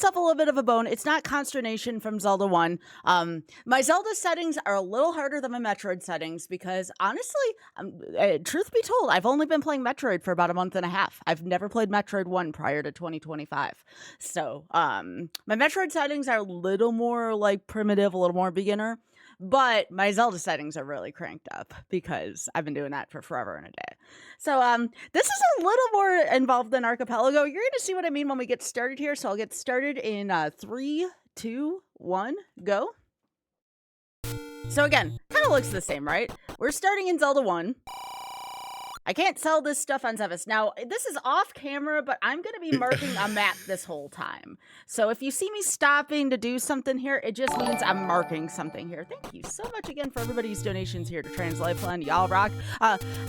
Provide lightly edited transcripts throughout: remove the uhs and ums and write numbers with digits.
Up a little bit of a bone. It's not Consternation from Zelda 1. My Zelda settings are a little harder than my Metroid settings because honestly, truth be told, I've only been playing Metroid for about a month and a half. I've never played Metroid 1 prior to 2025. So my Metroid settings are a little more like primitive, a little more beginner. But my Zelda settings are really cranked up because I've been doing that for forever and a day. So this is a little more involved than Archipelago. You're going to see what I mean when we get started here. So I'll get started in 3, 2, 1, go. So again, kind of looks the same, right? We're starting in Zelda 1. I can't sell this stuff on Zevis. Now, this is off camera, but I'm going to be marking a map this whole time. So if you see me stopping to do something here, it just means I'm marking something here. Thank you so much again for everybody's donations here to Trans Lifeline. Y'all rock.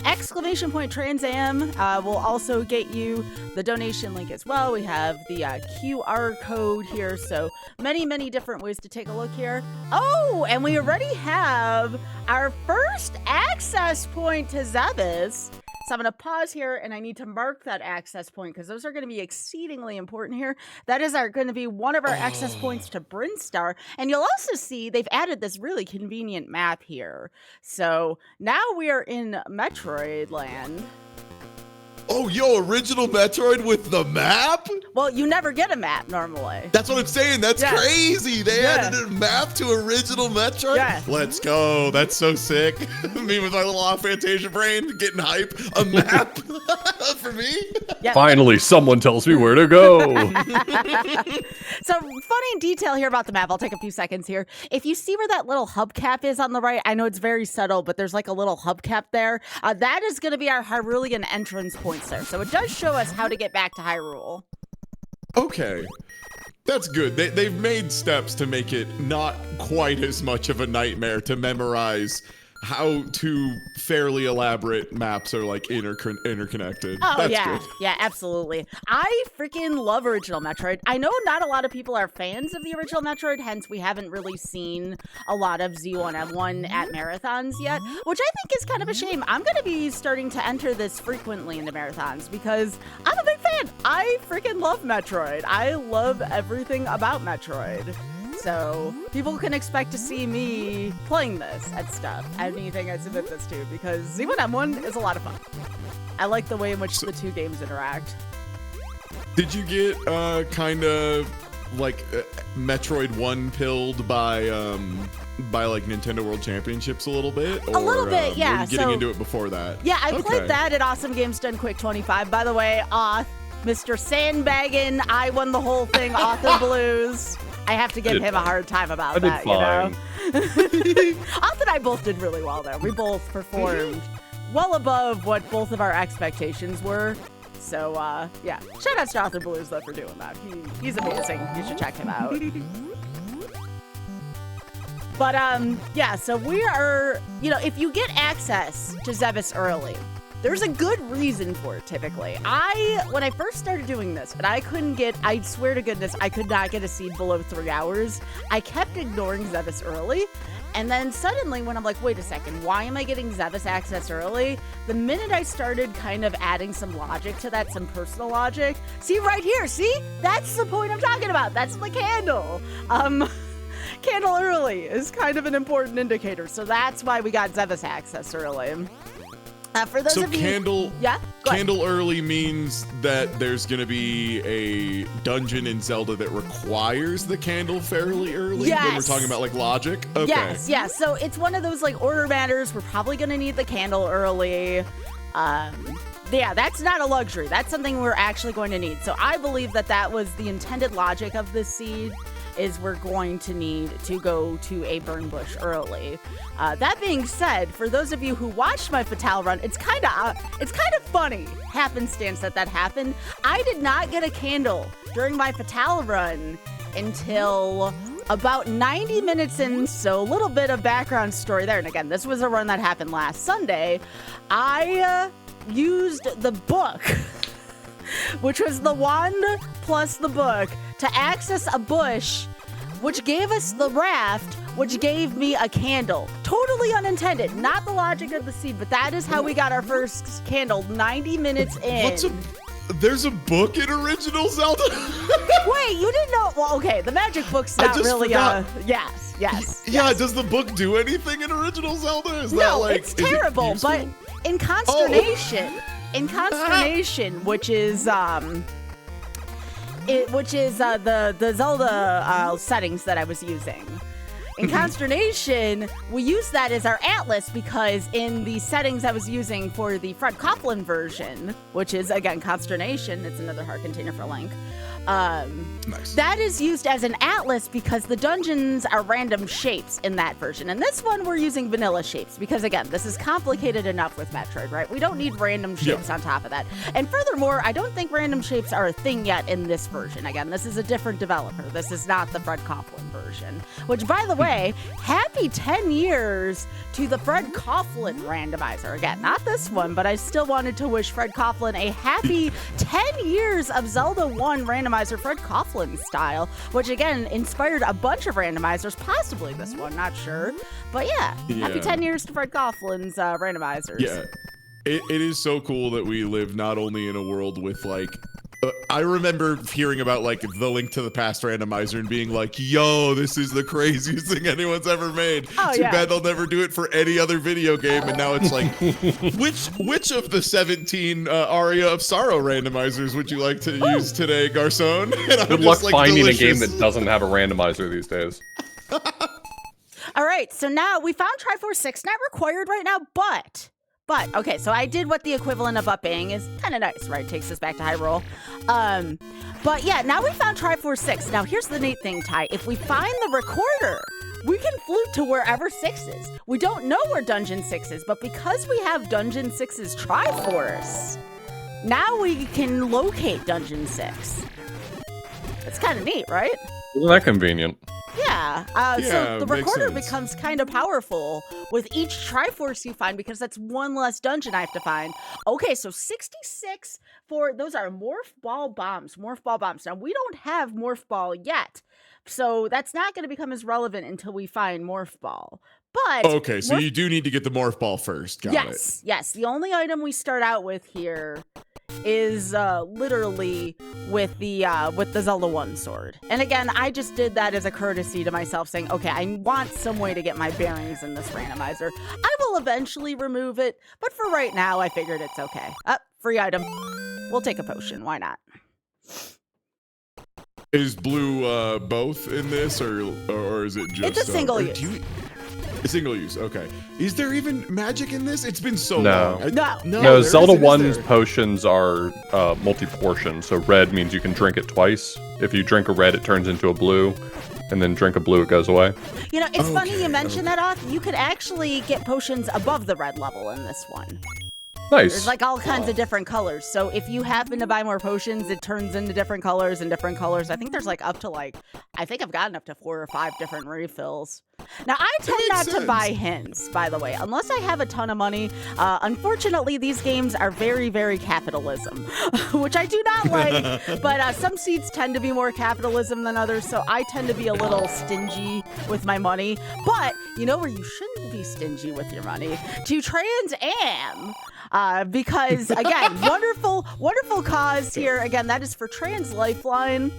Exclamation point Trans Am will also get you the donation link as well. We have the QR code here. So many, many different ways to take a look here. Oh, and we already have our first access point to Zevis. So I'm going to pause here, and I need to mark that access point because those are going to be exceedingly important here. That is going to be one of our access points to Brinstar. And you'll also see they've added this really convenient map here. So now we are in Metroid Land. Oh, yo, original Metroid with the map? Well, you never get a map normally. That's what I'm saying. That's crazy. They added a map to original Metroid? Yeah. Let's go. That's so sick. Me with my little off Fantasia brain getting hype. A map for me? Yep. Finally, someone tells me where to go. So, funny detail here about the map. I'll take a few seconds here. If you see where that little hubcap is on the right, I know it's very subtle, but there's like a little hubcap there. That is going to be our Hyrulean entrance points there. So it does show us how to get back to Hyrule. Okay. That's good. They've made steps to make it not quite as much of a nightmare to memorize how two fairly elaborate maps are like interconnected. Oh, That's yeah. good. Yeah, absolutely. I freaking love original Metroid. I know not a lot of people are fans of the original Metroid, hence we haven't really seen a lot of Z1M1 at marathons yet, which I think is kind of a shame. I'm going to be starting to enter this frequently into marathons because I'm a big fan. I freaking love Metroid. I love everything about Metroid. So people can expect to see me playing this and stuff, anything I submit this to, because Z1M1 is a lot of fun. I like the way in which the two games interact. Did you get kind of like Metroid 1 pilled by like Nintendo World Championships a little bit? Or, a little bit, yeah. Were you getting into it before that? Yeah, I played that at Awesome Games Done Quick 25. By the way, Mr. Sandbaggin', I won the whole thing, Author Blues. I have to give him a hard time about that, you know? Auth and I both did really well there. We both performed well above what both of our expectations were. So, yeah. Shout out to Author Blues, though, for doing that. He's amazing. You should check him out. But, yeah, so we are, you know, if you get access to Zevis early, there's a good reason for it, typically. When I first started doing this, and I swear to goodness, I could not get a seed below 3 hours. I kept ignoring Zevis early. And then suddenly when I'm like, wait a second, why am I getting Zevis access early? The minute I started kind of adding some logic to that, some personal logic. See right here, see? That's the point I'm talking about. That's the candle. Candle early is kind of an important indicator. So that's why we got Zevis access early. For those of you, Candle early means that there's going to be a dungeon in Zelda that requires the candle fairly early when we're talking about like logic. Okay. Yes, yes. So it's one of those like order matters. We're probably going to need the candle early. Yeah, that's not a luxury. That's something we're actually going to need. So I believe that was the intended logic of this seed. Is we're going to need to go to a burn bush early. That being said, for those of you who watched my Fatale run, it's kind of funny happenstance that happened. I did not get a candle during my Fatale run until about 90 minutes in, so a little bit of background story there. And again, this was a run that happened last Sunday. I used the book, which was the wand plus the book, to access a bush, which gave us the raft, which gave me a candle. Totally unintended, not the logic of the seed, but that is how we got our first candle 90 minutes in. There's a book in original Zelda? Wait, you didn't know? Well, okay, the magic book's not just really. forgot. Yes. Yeah, does the book do anything in original Zelda? Is that No, like, it's is it terrible. useful? But in consternation, which is the Zelda settings that I was using. In consternation, we use that as our atlas because in the settings I was using for the Fred Coughlin version, which is again consternation, it's another heart container for Link. Nice. That is used as an atlas because the dungeons are random shapes in that version. And this one, we're using vanilla shapes because, again, this is complicated enough with Metroid, right? We don't need random shapes on top of that. And furthermore, I don't think random shapes are a thing yet in this version. Again, this is a different developer. This is not the Fred Coughlin version. Which, by the way, happy 10 years to the Fred Coughlin randomizer. Again, not this one, but I still wanted to wish Fred Coughlin a happy 10 years of Zelda 1 randomizer Fred Coughlin style, which again inspired a bunch of randomizers, possibly this one, not sure. But yeah. Happy 10 years to Fred Coughlin's randomizers. Yeah, it is so cool that we live not only in a world with like, I remember hearing about like the Link to the Past randomizer and being like, yo, this is the craziest thing anyone's ever made. Too bad they'll never do it for any other video game. And now it's like, which of the 17 Aria of Sorrow randomizers would you like to use today, Garcon? Good luck finding a game that doesn't have a randomizer these days. All right, so now we found Triforce 6, not required right now, but okay, so I did what the equivalent of upping is kind of nice, right? Takes us back to Hyrule. But yeah, now we found Triforce 6. Now here's the neat thing, Ty. If we find the recorder, we can flute to wherever 6 is. We don't know where Dungeon 6 is, but because we have Dungeon 6's Triforce, now we can locate Dungeon 6. That's kind of neat, right? Isn't that convenient? Yeah, so the recorder becomes kind of powerful with each Triforce you find because that's one less dungeon I have to find. Okay, so 66 for those are Morph Ball Bombs. Now, we don't have Morph Ball yet, so that's not going to become as relevant until we find Morph Ball. But okay, so you do need to get the Morph Ball first. Got it. Yes. The only item we start out with here is literally with the Zelda 1 sword. And again, I just did that as a courtesy to myself, saying, okay, I want some way to get my bearings in this randomizer. I will eventually remove it, but for right now, I figured it's okay. Free item. We'll take a potion. Why not? Is blue both in this, or is it just? It's a single use. Single use, okay. Is there even magic in this? It's been so No. long. No, Zelda 1's potions are multi-portion, so red means you can drink it twice. If you drink a red, it turns into a blue, and then drink a blue, it goes away. You know, it's funny you mentioned that, Oth. You could actually get potions above the red level in this one. Nice. There's like all kinds of different colors. So if you happen to buy more potions, it turns into different colors and different colors. I think there's like up to I think I've gotten up to 4 or 5 different refills. Now, I tend not to buy hints, by the way, unless I have a ton of money. Unfortunately, these games are very, very capitalism, which I do not like. But some seeds tend to be more capitalism than others, so I tend to be a little stingy with my money. But you know where you shouldn't be stingy with your money? To Trans Am. Because again, wonderful cause here. Again, that is for Trans Lifeline.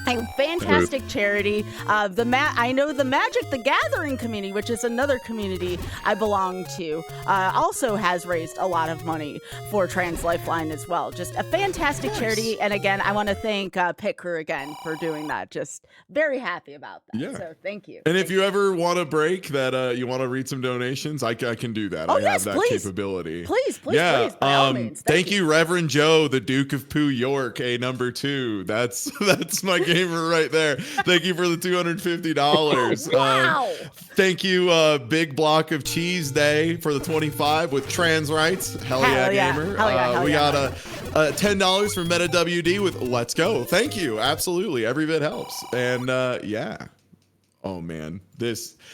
A fantastic charity. I know the Magic the Gathering community, which is another community I belong to, also has raised a lot of money for Trans Lifeline as well. Just a fantastic charity. And again, I want to thank Pit Crew again for doing that. Just very happy about that. Yeah. So thank you. And if you ever want a break that you want to read some donations, I can do that. I have that capability. Please, by all means. Thank you, Reverend Joe, the Duke of Poo York, a number 2. That's my gamer right there. Thank you for the $250. Wow. Thank you, Big Block of Cheese Day for the 25 with trans rights. Hell yeah, gamer. We got a $10 from Meta WD with Let's Go. Thank you. Absolutely. Every bit helps. And yeah. Oh man,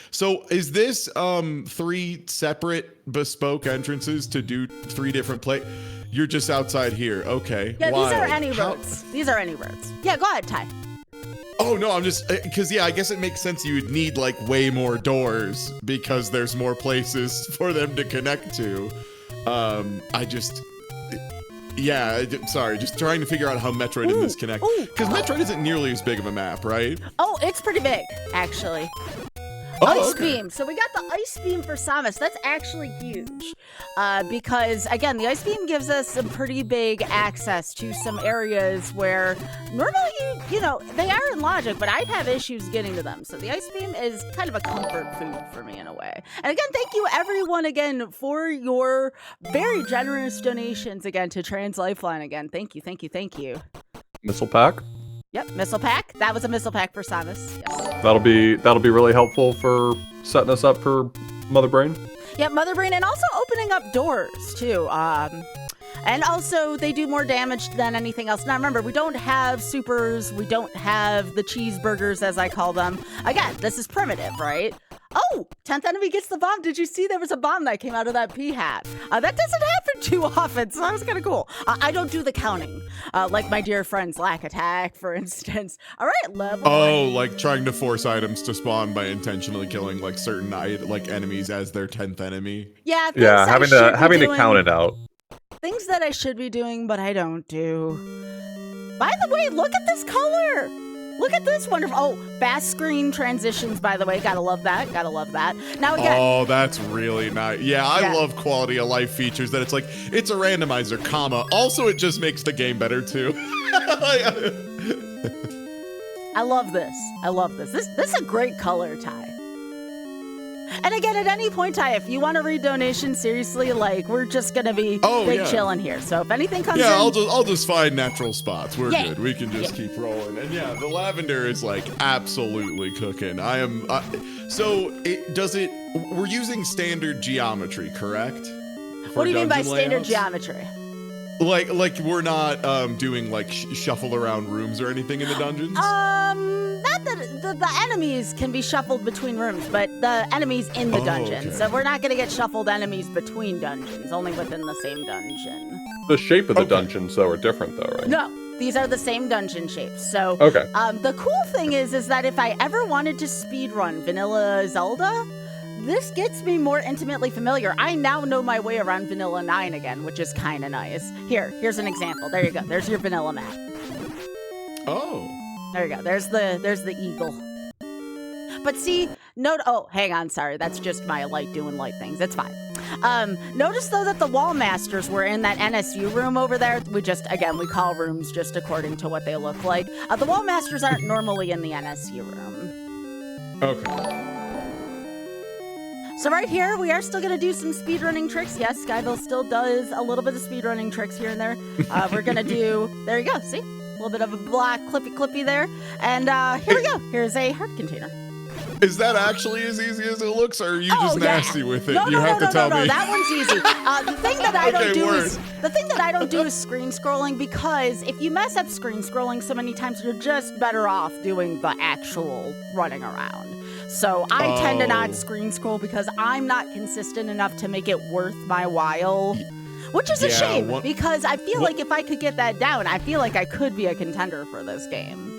so is this 3 separate bespoke entrances to do 3 different You're just outside here. Okay. Yeah, these are any roads. These are any roads. Yeah, go ahead, Ty. Oh no, I'm just because I guess it makes sense you would need like way more doors because there's more places for them to connect to. Sorry, just trying to figure out how Metroid and this connect. Because Metroid isn't nearly as big of a map, right? Oh, it's pretty big, actually. Oh, Ice beam. So we got the ice beam for Samus. That's actually huge. Because, again, the ice beam gives us some pretty big access to some areas where normally, you know, they are in logic, but I'd have issues getting to them. So the ice beam is kind of a comfort food for me in a way. And again, thank you everyone again for your very generous donations again to Trans Lifeline again. Thank you, thank you, thank you. Missile pack. Yep, missile pack. That was a missile pack for Samus. Yes. That'll be really helpful for setting us up for Mother Brain. Yeah, Mother Brain, and also opening up doors too. And also they do more damage than anything else. Now remember, we don't have supers, we don't have the cheeseburgers as I call them. Again, this is primitive, right? Oh, 10th enemy gets the bomb. Did you see there was a bomb that came out of that pea hat? That doesn't happen too often, so that was kind of cool. I don't do the counting, like my dear friends Lack Attack, for instance. All right, level. Oh, like trying to force items to spawn by intentionally killing like certain enemies as their 10th enemy. Yeah, having to count it out. Things that I should be doing, but I don't do. By the way, look at this color. Look at this wonderful. Oh, fast screen transitions, by the way. Gotta love that. Gotta love that. Now again. Oh, that's really nice. Yeah, I love quality of life features that it's like, it's a randomizer, comma. Also, it just makes the game better, too. I love this. I love this. This is a great color, Ty. And again, at any point, Ty, if you want to read donations, seriously, like, we're just going to be chilling here. So if anything comes in... I'll just find natural spots. We're good. We can just keep rolling. And yeah, the lavender is, like, absolutely cooking. I am... We're using standard geometry, correct? What do you mean by standard geometry? Like we're not doing, like, shuffle around rooms or anything in the dungeons? Not that the enemies can be shuffled between rooms, but the enemies in the dungeon. Okay. So we're not going to get shuffled enemies between dungeons, only within the same dungeon. The shape of the dungeons, though, are different, though, right? No, these are the same dungeon shapes. So the cool thing is that if I ever wanted to speedrun vanilla Zelda, this gets me more intimately familiar. I now know my way around Vanilla 9 again, which is kind of nice. Here's an example. There you go. There's your vanilla map. Oh. There you go. There's the eagle. But see, oh, hang on, sorry. That's just my light doing light things. It's fine. Notice though that the wall masters were in that NSU room over there. We call rooms just according to what they look like. The wall masters aren't normally in the NSU room. Okay. So right here, we are still going to do some speedrunning tricks. Yes, Skyville still does a little bit of speedrunning tricks here and there. We're going to do, there you go, see? A little bit of a black clippy there. And here we go. Here's a heart container. Is that actually as easy as it looks, or are you just nasty with it? No, you have to tell me. No, that one's easy. The thing that I don't do is screen scrolling, because if you mess up screen scrolling so many times, you're just better off doing the actual running around. So I tend to not screen scroll because I'm not consistent enough to make it worth my while. Which is a shame, because I feel like if I could get that down, I feel like I could be a contender for this game.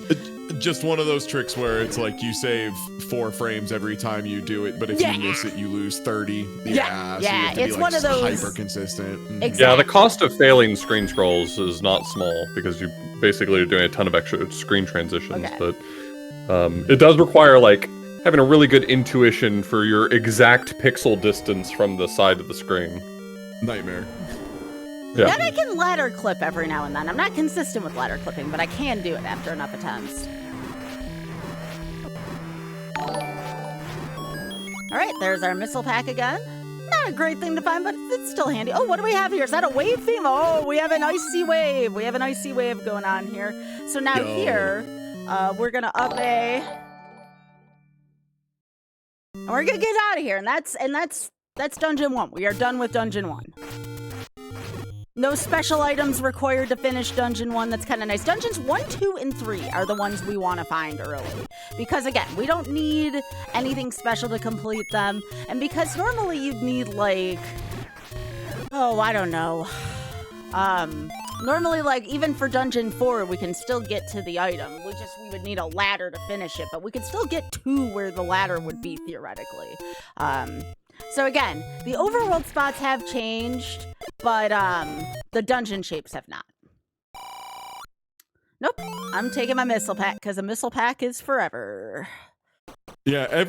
Just one of those tricks where it's like you save 4 frames every time you do it, but if you miss it, you lose 30. So you have to it's be, one of those hyper consistent. Exactly. Yeah, the cost of failing screen scrolls is not small, because you basically are doing a ton of extra screen transitions. But it does require like having a really good intuition for your exact pixel distance from the side of the screen. Nightmare. Yeah. Then I can ladder clip every now and then. I'm not consistent with ladder clipping, but I can do it after enough attempts. All right, there's our missile pack again. Not a great thing to find, but it's still handy. Oh, what do we have here? Is that a wave theme? Oh, we have an icy wave. We have an icy wave going on here. So now here, we're gonna up a, and we're gonna get out of here. And that's dungeon 1. We are done with dungeon 1. No special items required to finish Dungeon 1. That's kind of nice. Dungeons 1, 2, and 3 are the ones we want to find early. Because, again, we don't need anything special to complete them. And because normally you'd need, like... Oh, I don't know. Normally, like, even for Dungeon 4, we can still get to the item. We would need a ladder to finish it. But we could still get to where the ladder would be, theoretically. So again, the overworld spots have changed. but the dungeon shapes have not. Nope, I'm taking my missile pack because a missile pack is forever. Yeah,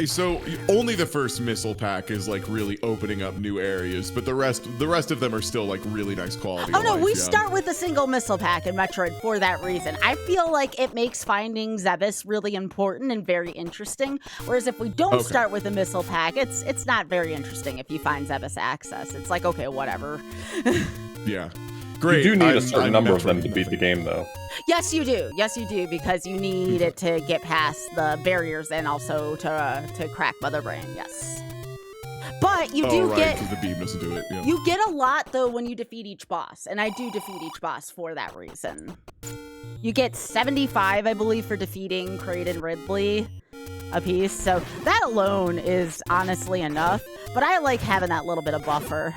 so only the first missile pack is like really opening up new areas, but the rest of them are still like really nice quality. Oh no, we start with a single missile pack in Metroid for that reason. I feel like it makes finding Zebes really important and very interesting. Whereas if we don't start with a missile pack, it's not very interesting if you find Zebes access. It's like, okay, whatever. Yeah. Great. You do need a certain number of them to beat the game, though. Yes, you do. Yes, you do, because you need it to get past the barriers and also to crack Mother Brain. Yes. But you do get... because the beam doesn't do it. Yeah. You get a lot, though, when you defeat each boss. And I do defeat each boss for that reason. You get 75, I believe, for defeating Kraid and Ridley a piece. So that alone is honestly enough. But I like having that little bit of buffer.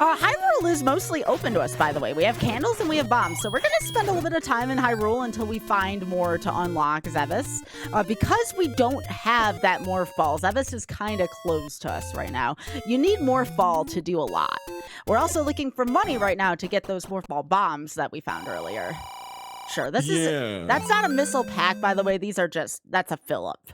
Hyrule is mostly open to us, by the way. We have candles and we have bombs, so we're going to spend a little bit of time in Hyrule until we find more to unlock Zebes. Because we don't have that Morph Ball, Zebes is kind of closed to us right now. You need Morph Ball to do a lot. We're also looking for money right now to get those Morph Ball bombs that we found earlier. Sure, that's not a missile pack, by the way. That's a fill-up.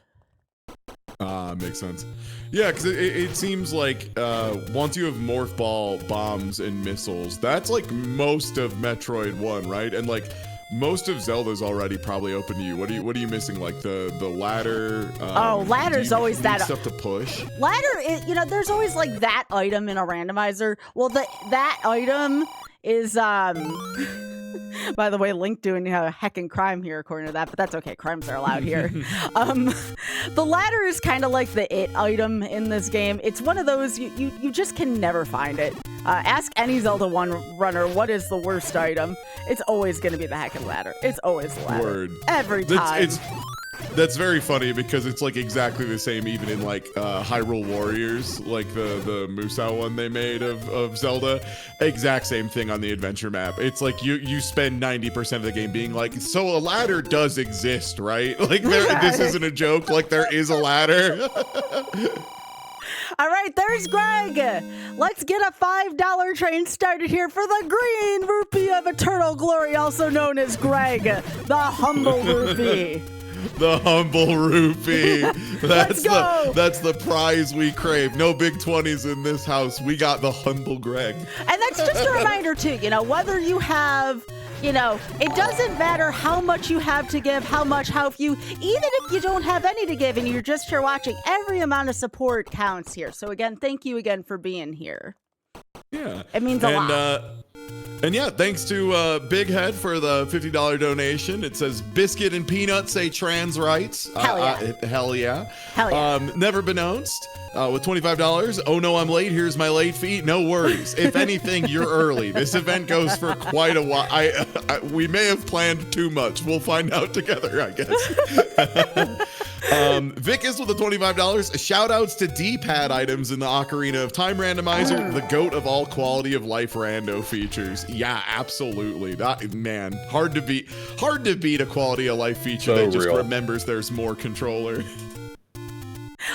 Makes sense. Yeah, because it seems like once you have Morph Ball, bombs, and missiles, that's like most of Metroid 1, right? And like most of Zelda's already probably open to you. What are you missing? Like the ladder? Ladder's always that stuff to push. Ladder, there's always like that item in a randomizer. Well, that item is by the way, Link doing a heckin' crime here according to that, but that's okay. Crimes are allowed here. The ladder is kind of like the it item in this game. It's one of those, you just can never find it. Ask any Zelda 1 runner what is the worst item. It's always going to be the heckin' ladder. It's always the ladder. Word. Every time. That's very funny because it's like exactly the same even in like Hyrule Warriors, like the Musou one they made of Zelda. Exact same thing on the adventure map. It's like you spend 90% of the game being like, so a ladder does exist, right? Like this isn't a joke, like there is a ladder. All right, there's Greg. Let's get a $5 train started here for the green rupee of eternal glory, also known as Greg, the humble rupee. The humble rupee. Let's go. That's the prize we crave. No big 20s in this house. We got the humble Greg. And that's just a reminder too, whether you have, it doesn't matter how much you have to give, how few, even if you don't have any to give and you're just here watching, every amount of support counts here. So again, thank you again for being here. Yeah. It means a lot. And yeah, thanks to Big Head for the $50 donation. It says biscuit and peanuts say trans rights. Hell yeah. Hell yeah. Hell yeah. Never Beknownst with $25. Oh no, I'm late. Here's my late fee. No worries. If anything, you're early. This event goes for quite a while. We may have planned too much. We'll find out together, I guess. Vic is with the $25. Shout outs to D-pad items in the Ocarina of Time randomizer, the goat of all quality of life rando features. Yeah, absolutely. That, man, hard to beat a quality of life feature that just remembers there's more controller.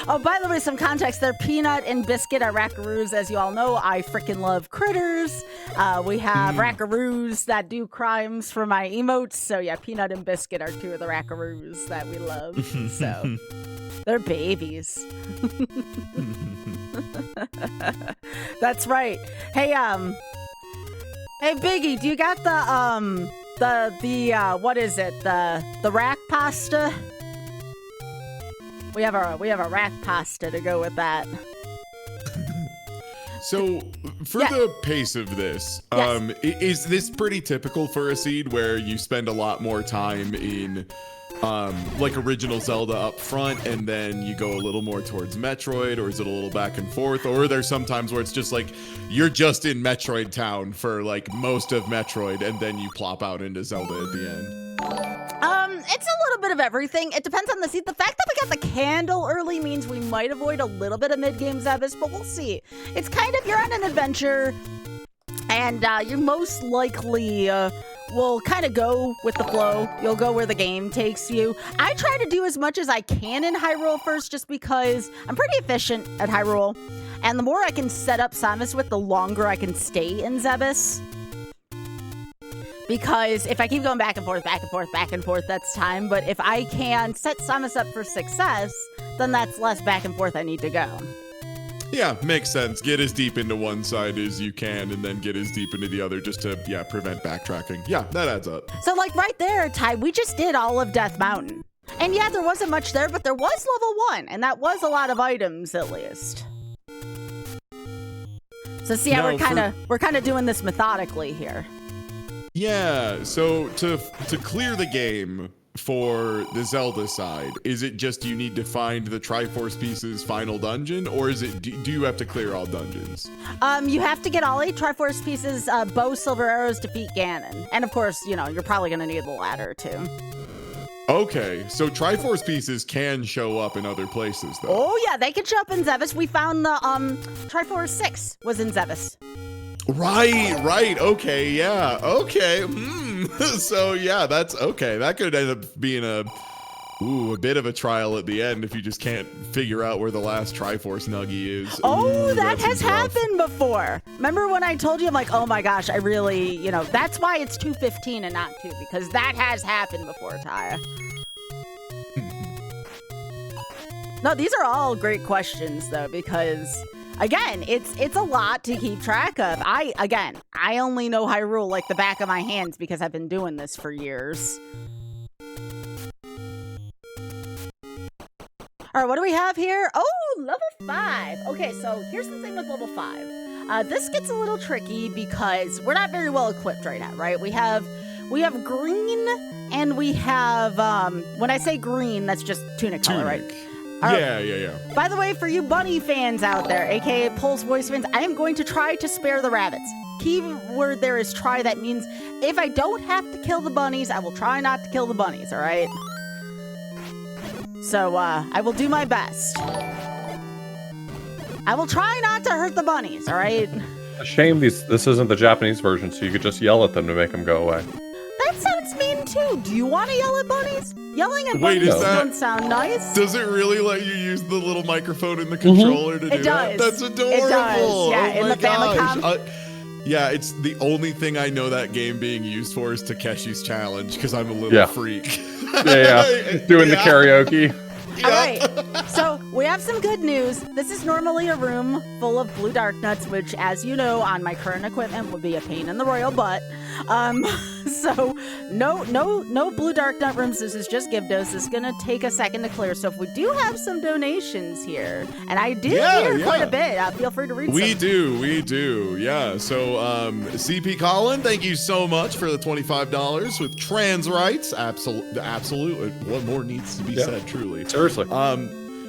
Oh, by the way, some context there. Peanut and Biscuit are rackaroos. As you all know, I freaking love critters. We have rackaroos that do crimes for my emotes. So yeah, Peanut and Biscuit are two of the rackaroos that we love. So they're babies. That's right. Hey, hey Biggie, do you got the what is it? The rack pasta? We have a rack pasta to go with that. So, for the pace of this, is this pretty typical for a seed where you spend a lot more time in, like original Zelda up front, and then you go a little more towards Metroid, or is it a little back and forth? Or are there some times where it's just like, you're just in Metroid Town for like most of Metroid, and then you plop out into Zelda at the end? It's a little bit of everything. It depends on the seed. The fact that we got the candle early means we might avoid a little bit of mid-game Zebes, but we'll see. It's kind of, you're on an adventure, and you most likely will kind of go with the flow. You'll go where the game takes you. I try to do as much as I can in Hyrule first just because I'm pretty efficient at Hyrule. And the more I can set up Samus with, the longer I can stay in Zebes. Because if I keep going back and forth, back and forth, back and forth, that's time. But if I can set Samus up for success, then that's less back and forth I need to go. Yeah, makes sense. Get as deep into one side as you can and then get as deep into the other just to, prevent backtracking. Yeah, that adds up. So like right there, Ty, we just did all of Death Mountain. And yeah, there wasn't much there, but there was level 1, and that was a lot of items at least. So see how we're kind of doing this methodically here. Yeah, so to clear the game for the Zelda side, is it just you need to find the Triforce Pieces final dungeon, or is it do you have to clear all dungeons? You have to get all 8 Triforce Pieces, bow, silver arrows, defeat Ganon. And of course, you're probably going to need the ladder too. Okay, so Triforce Pieces can show up in other places though. Oh yeah, they can show up in Zebes. We found the Triforce 6 was in Zebes. Right. Okay, yeah. Okay. So yeah, that's okay. That could end up being a bit of a trial at the end if you just can't figure out where the last Triforce Nuggie is. Oh, that has happened before. Remember when I told you, I'm like, oh my gosh, I really, that's why it's 215 and not 2, because that has happened before, Taya. No, these are all great questions though, because again, it's a lot to keep track of. I only know Hyrule like the back of my hands because I've been doing this for years. All right, what do we have here? Oh, level 5. Okay, so here's the thing with level 5. This gets a little tricky because we're not very well equipped right now, right? We have green and we have, when I say green, that's just tunic color, right? Yeah. By the way, for you bunny fans out there, aka Pulse Voice fans, I am going to try to spare the rabbits. Key word there is try. That means if I don't have to kill the bunnies, I will try not to kill the bunnies, all right? So, I will do my best. I will try not to hurt the bunnies, all right? A shame this isn't the Japanese version, so you could just yell at them to make them go away. That sounds mean too. Do you want to yell at bunnies? Yelling at bunnies doesn't sound nice. Does it really let you use the little microphone in the controller to do that? That's adorable. It does. Yeah, in the Famicom. Yeah, it's the only thing I know that game being used for is Takeshi's Challenge because I'm a little freak. Doing the karaoke. All right, so we have some good news. This is normally a room full of blue dark nuts, which, as you know, on my current equipment would be a pain in the royal butt. So no blue dark nut rooms. This is just Gyarados. It's gonna take a second to clear. So if we do have some donations here, and I did hear quite a bit, feel free to read. We do. Yeah. So CP Colin, thank you so much for the $25 with trans rights. Absolutely. What more needs to be said? Truly. Seriously.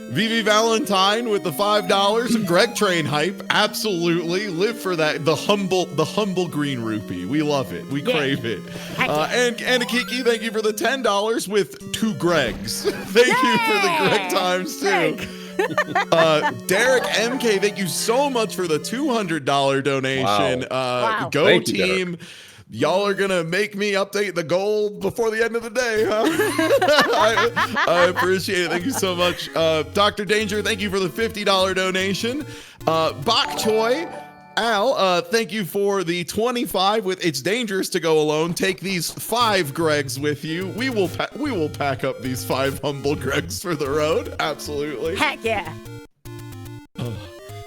VV Valentine with the $5. Greg Train hype. Absolutely. Live for that. The humble green rupee. We love it. We crave it. And Akiki, thank you for the $10 with 2 Gregs. Thank you for the Greg times too. Derek MK, thank you so much for the $200 donation. Wow. Go thank team. You, y'all are gonna make me update the goal before the end of the day, huh? I appreciate it. Thank you so much. Dr. Danger, thank you for the $50 donation. Bok Choi, Al, thank you for the 25 with It's Dangerous to Go Alone. Take these 5 Gregs with you. We will pack up these 5 humble Gregs for the road. Absolutely. Heck yeah.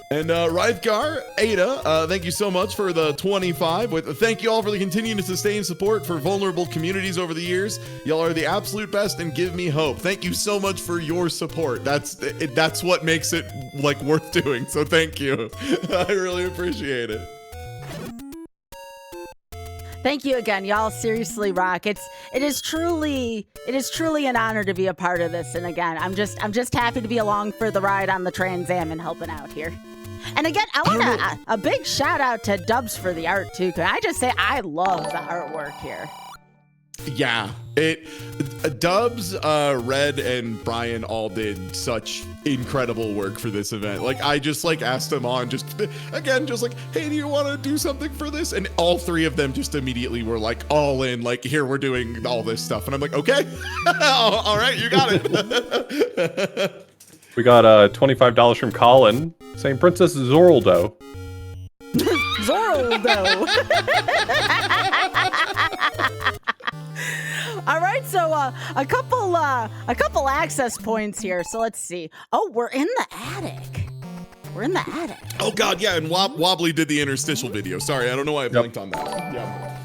And Rythgar, Ada, thank you so much for the 25. Thank you all for the continuing to sustain support for vulnerable communities over the years. Y'all are the absolute best and give me hope. Thank you so much for your support. That's what makes it like worth doing. So thank you. I really appreciate it. Thank you again, y'all. Seriously rock. It is truly an honor to be a part of this. And again, I'm just happy to be along for the ride on the Trans Am and helping out here. And again, I want a big shout out to Dubs for the art too. Can I just say I love the artwork here? Yeah, Dubs, Red, and Brian all did such incredible work for this event. Like, I just like asked them on, just like, hey, do you want to do something for this? And all three of them just immediately were like all in, like, here, we're doing all this stuff. And I'm like, okay, all right, you got it. We got $25 from Colin saying Princess Zoraldo. Zoraldo. All right, so a couple access points here. So let's see. Oh, we're in the attic. We're in the attic. Oh God, yeah. And Wobbly did the interstitial video. Sorry, I don't know why I blinked on that. Yeah.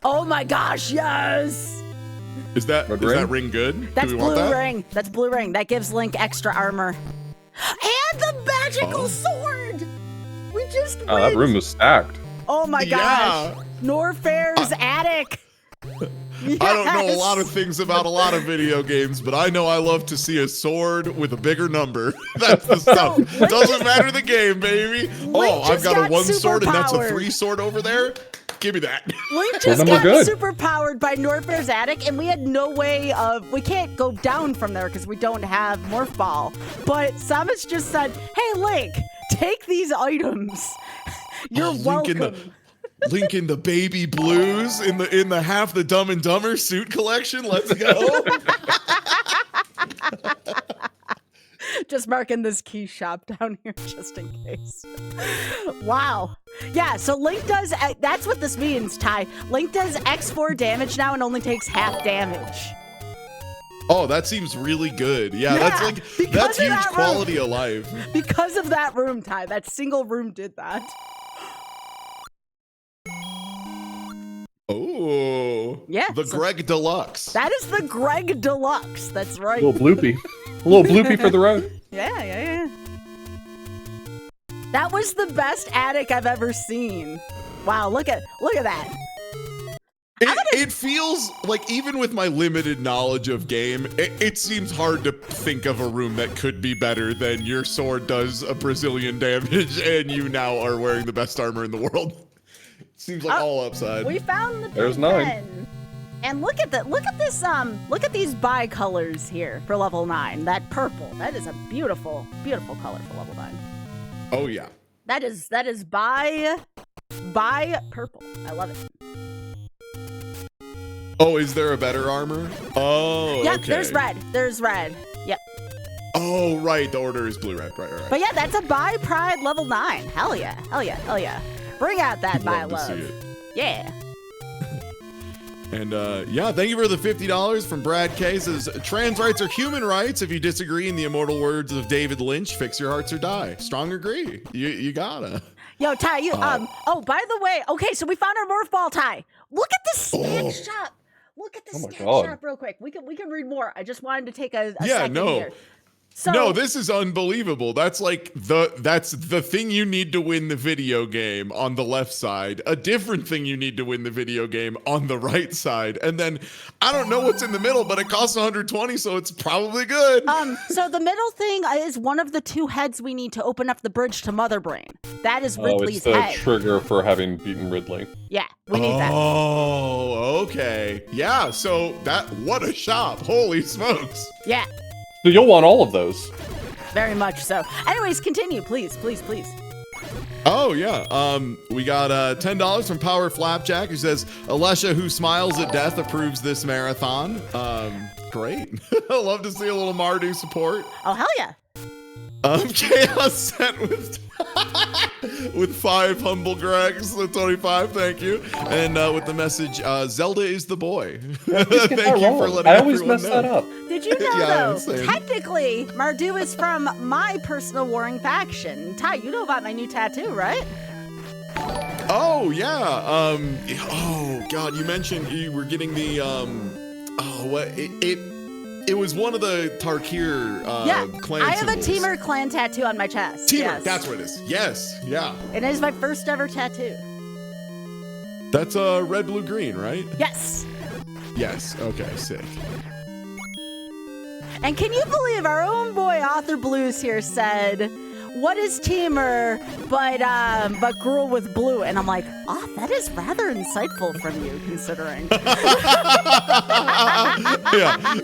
Oh my gosh, yes. Is that ring good? That's Do we want blue that? ring. That's blue ring. That gives Link extra armor. And the magical sword. We just Oh, that room was stacked. Oh my gosh. Norfair's attic. Yes. I don't know a lot of things about a lot of video games, but I know I love to see a sword with a bigger number. That's the stuff. Doesn't matter the game, baby. Link I've got a 1 sword and that's a superpowered. 3 sword over there. Give me that. Link just Well, got super powered by Norfair's attic, and we had no way of. We can't go down from there because we don't have Morph Ball. But Samus just said, "Hey, Link, take these items. You're welcome." Link in the baby blues in the half the Dumb and Dumber suit collection. Let's go. Just marking this key shop down here just in case. Wow. Yeah, so Link does, that's what this means, Ty. Link does X4 damage now and only takes half damage. Oh, that seems really good. Yeah, that's huge quality of life. Because of that room, Ty. That single room did that. Oh. Yeah. The Greg Deluxe. That is the Greg Deluxe. That's right. A little bloopy. A little bloopy for the road. Yeah. That was the best attic I've ever seen. Wow, look at that. It feels like, even with my limited knowledge of game, it seems hard to think of a room that could be better than your sword does a Brazilian damage and you now are wearing the best armor in the world. Seems like all upside. We found the There's big 9. pen. And look at this, look at these bi-colors here for level 9. That purple. That is a beautiful, beautiful color for level 9. Oh yeah. That is bi purple. I love it. Oh, is there a better armor? Oh, Yeah, okay. there's red. Yep. Oh, right. The order is blue, red. Right. But yeah, that's a bi pride level 9. Hell yeah. Bring out that bi Love to love. see it. Yeah. And yeah, thank you for the $50 from Brad K. Says, trans rights are human rights. If you disagree, in the immortal words of David Lynch, fix your hearts or die. Strong agree. You gotta. Yo, Ty, oh, by the way, okay, so we found our morph ball, Ty. Look at the snack shop. Look at the snack shop real quick. We can read more. I just wanted to take a second here. So, no, this is unbelievable. That's like that's the thing you need to win the video game on the left side, a different thing you need to win the video game on the right side, and then I don't know what's in the middle, but it costs 120, so it's probably good. So the middle thing is one of the 2 heads we need to open up the bridge to Mother Brain. That is Ridley's it's the head. trigger for having beaten Ridley. Yeah, we need that. Oh, okay. Yeah, so what a shop. Holy smokes. Yeah. So you'll want all of those. Very much so. Anyways, continue, please. Oh, yeah. We got $10 from Power Flapjack, who says, Alessia, who smiles at death, approves this marathon. Great. I love to see a little Mardu support. Oh, hell yeah. Chaos sent with 5 humble Gregs, the 25, thank you. And with the message, Zelda is the boy. Thank you for letting I always everyone mess know. that up. Did you know, Yeah, though, same. technically, Mardu is from my personal warring faction. Ty, you know about my new tattoo, right? Oh, yeah. Oh, God, you mentioned you were getting the, it was one of the Tarkir clan I have symbols. a Teamer clan tattoo on my chest. Teamer, yes. that's what it is. Yes, yeah. It is my first ever tattoo. That's red, blue, green, right? Yes. Yes, okay, sick. And can you believe our own boy Author Blues here said, what is Teamer but Gruel with blue? And I'm like, oh, that is rather insightful from you, considering.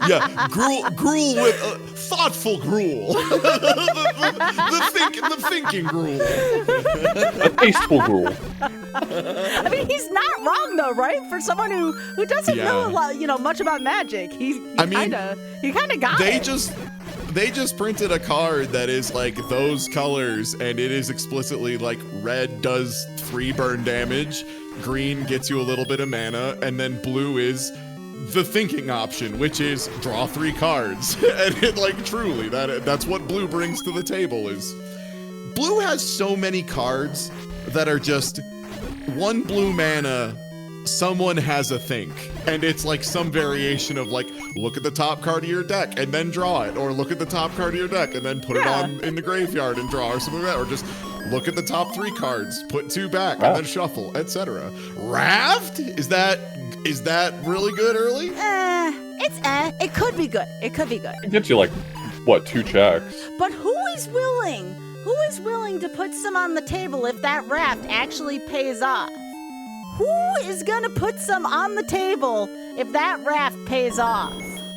yeah. Gruel with thoughtful Gruel. the thinking Gruel. A tasteful Gruel. I mean, he's not wrong though, right? For someone who doesn't know a lot, much about magic, he kind of got it. They just printed a card that is like those colors, and it is explicitly like red does 3 burn damage, green gets you a little bit of mana, and then blue is the thinking option, which is draw 3 cards. And it like truly that's what blue brings to the table. Is blue has so many cards that are just 1 blue mana, someone has a think, and it's like some variation of like, look at the top card of your deck and then draw it, or look at the top card of your deck and then put it on in the graveyard and draw, or something like that, or just look at the top 3 cards, put 2 back and then shuffle, etc. Raft? Is that really good early? It could be good. It could be good. It gets you like, what, 2 checks? But who is willing to put some on the table if that raft actually pays off? Who is gonna put some on the table if that raft pays off?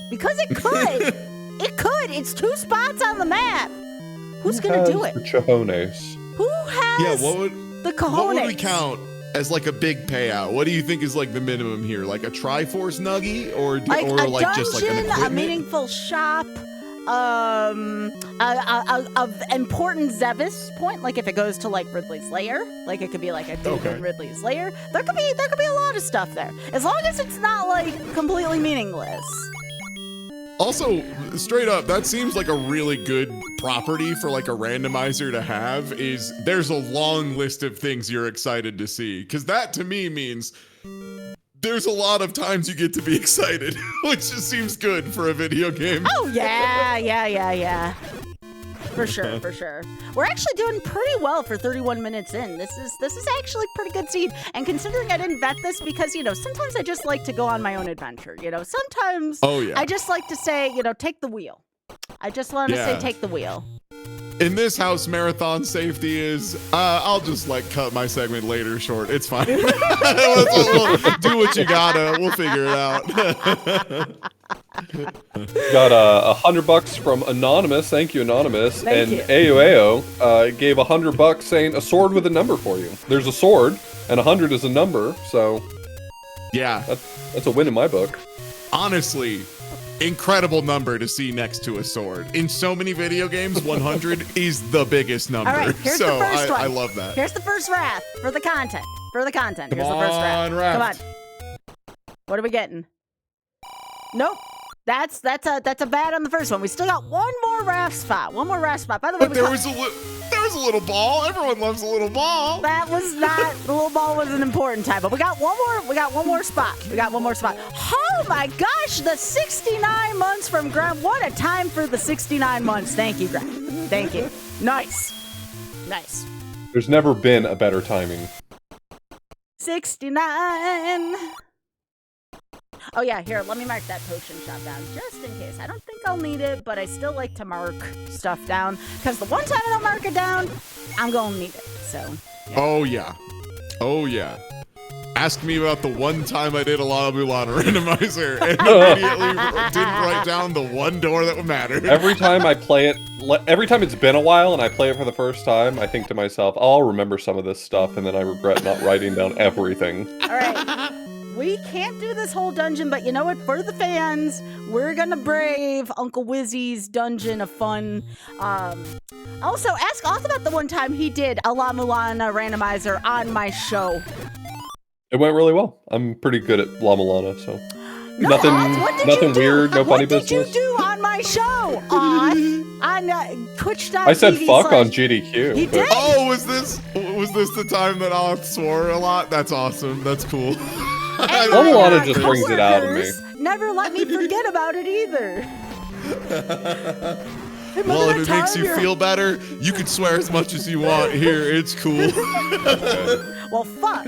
Because it could. It could. It's 2 spots on the map. Who's gonna do it? The cojones. Who has the cojones? What would we count as like a big payout? What do you think is like the minimum here? Like a Triforce Nuggie, or like a dungeon, just like an equipment? a meaningful shop, a important Zevis point, like if it goes to like Ridley's Lair, like it could be like a dude in Ridley's Lair. There could be a lot of stuff there, as long as it's not like completely meaningless. Also, straight up, that seems like a really good property for like a randomizer to have. Is there's a long list of things you're excited to see, because that to me means there's a lot of times you get to be excited, which just seems good for a video game. Oh, yeah. For sure. We're actually doing pretty well for 31 minutes in. This is actually pretty good seed. And considering I didn't vet this because, sometimes I just like to go on my own adventure. Sometimes I just like to say, take the wheel. I just want to say take the wheel. In this house, marathon safety is, I'll just cut my segment later short. It's fine. We'll do what you gotta. We'll figure it out. Got $100 from Anonymous. Thank you, Anonymous. Thank you. Ayo gave $100 saying a sword with a number for you. There's a sword, and 100 is a number, so yeah, that's a win in my book. Honestly, incredible number to see next to a sword. In so many video games, 100 is the biggest number. All right, here's so the first one. I love that. Here's the first wrath for the content. Here's the first wrath. Come on. What are we getting? Nope. That's a bad on the first one. We still got one more wrath spot. By the way, but there was a little ball. Everyone loves a little ball. That was not the little ball was an important time, but we got one more spot. Oh my gosh, the 69 months from Graham. What a time for the 69 months. Thank you, Graham. Thank you. Nice. There's never been a better timing. 69. Oh yeah, here, let me mark that potion shop down, just in case. I don't think I'll need it, but I still like to mark stuff down, because the one time I don't mark it down, I'm gonna need it, so. Yeah. Oh yeah. Ask me about the one time I did a La Mulana randomizer, and immediately didn't write down the one door that would matter. Every time I play it, every time it's been a while and I play it for the first time, I think to myself, I'll remember some of this stuff, and then I regret not writing down everything. All right. We can't do this whole dungeon, but you know what? For the fans, we're gonna brave Uncle Wizzy's dungeon of fun. Also, ask Oth about the one time he did a La Mulana randomizer on my show. It went really well. I'm pretty good at La Mulana, so No, nothing weird, no funny business. What did you do on my show, Oth? On Twitch.tv. I said fuck on GDQ. He did? Oh, was this the time that Oth swore a lot? That's awesome. That's cool. La Mulana just brings it out of me. Never let me forget about it either. Well, if it makes you feel better, you can swear as much as you want here. It's cool. Well, fuck.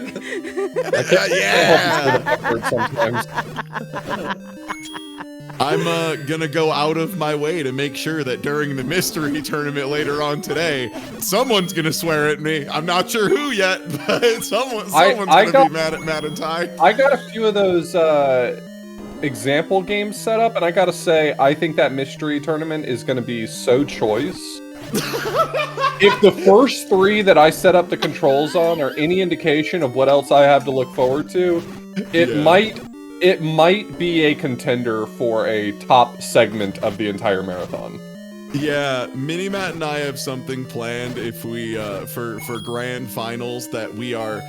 Yeah. Sometimes. I'm gonna go out of my way to make sure that during the mystery tournament later on today, someone's gonna swear at me. I'm not sure who yet, but someone's gonna be mad at Matt and Ty. I got a few of those example games set up, and I gotta say, I think that mystery tournament is gonna be so choice. If the first 3 that I set up the controls on are any indication of what else I have to look forward to, it might be a contender for a top segment of the entire marathon. Yeah, Mini Matt and I have something planned if we for grand finals that we are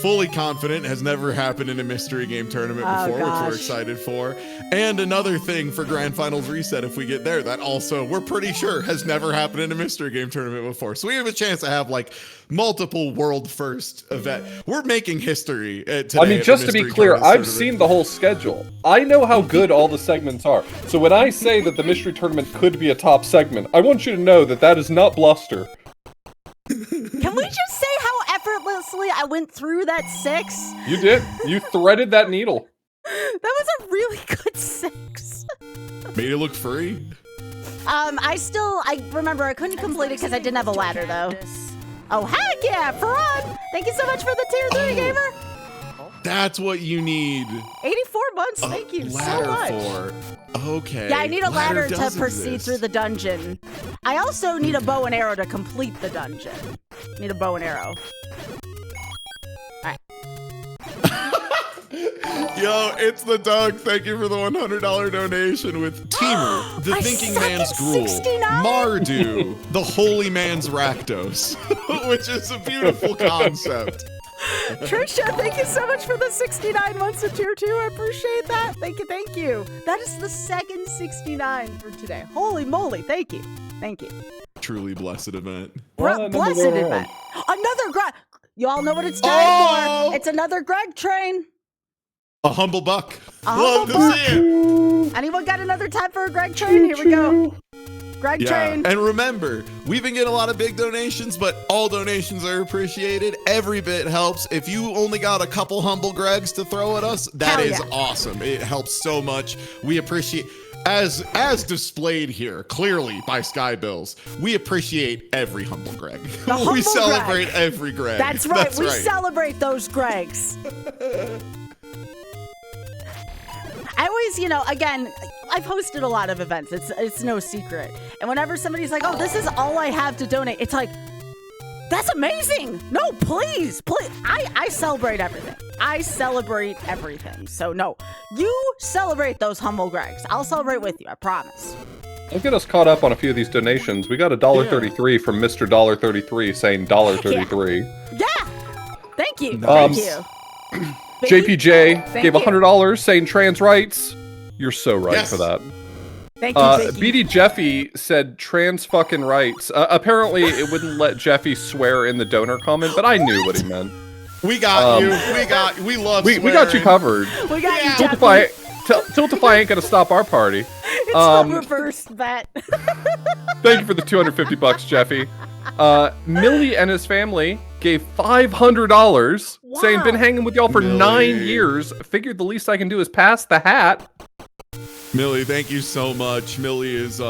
fully confident has never happened in a mystery game tournament before, which we're excited for. And another thing for grand finals reset if we get there that also we're pretty sure has never happened in a mystery game tournament before. So we have a chance to have like multiple world first event. We're making history today. I mean, just to be clear, I've seen the whole schedule. I know how good all the segments are. So when I say that the mystery tournament could be a top segment, I want you to know that that is not bluster. Can we just say how effortlessly I went through that 6? You did. You threaded that needle. That was a really good 6. Made it look free. I remember I couldn't complete it because I didn't have a ladder though. Oh heck yeah, Farad! Thank you so much for the tier 3 gamer. That's what you need. 84 months. Thank you so much. For. Okay. Yeah, I need a ladder to does proceed exist. through the dungeon. I also need a bow and arrow to complete the dungeon. Need a bow and arrow. Alright. Yo, it's the Doug. Thank you for the $100 donation with Teamer, the I Thinking suck Man's at Gruel, 69? Mardu, the Holy Man's Rakdos, which is a beautiful concept. Trisha, thank you so much for the 69 months of tier 2. I appreciate that. Thank you, thank you. That is the second 69 for today. Holy moly, thank you. Thank you. Truly blessed event. Blessed event. Another Greg. You all know what it's time for. It's another Greg train. A humble buck. A Love humble to see it. Anyone got another time for a Greg train? Here we go. Greg train. And remember, we've been getting a lot of big donations, but all donations are appreciated. Every bit helps. If you only got a couple humble Gregs to throw at us, that is awesome. It helps so much. We appreciate, as displayed here clearly by Sky Bills, we appreciate every humble Greg. We celebrate every Greg. That's right. We celebrate those Gregs. I always, again, I've hosted a lot of events. It's no secret. And whenever somebody's like, oh, this is all I have to donate, it's like, that's amazing. No, please. I celebrate everything. I celebrate everything. So no, you celebrate those humble Gregs. I'll celebrate with you. I promise. I'll get us caught up on a few of these donations. We got $1.33 from Mr. $33 saying $33. Yeah. Thank you. Thank you. JPJ gave $100 saying trans rights. You're so right for that. Thank you. BD Jeffy said trans fucking rights. Apparently, it wouldn't let Jeffy swear in the donor comment, but I knew what he meant. We got you. We love we got you covered. We got you, Tiltify ain't gonna stop our party. It's a reverse bet. Thank you for the $250, Jeffy. Millie and his family gave $500, saying, been hanging with y'all for 9 years. Figured the least I can do is pass the hat. Millie, thank you so much. Millie is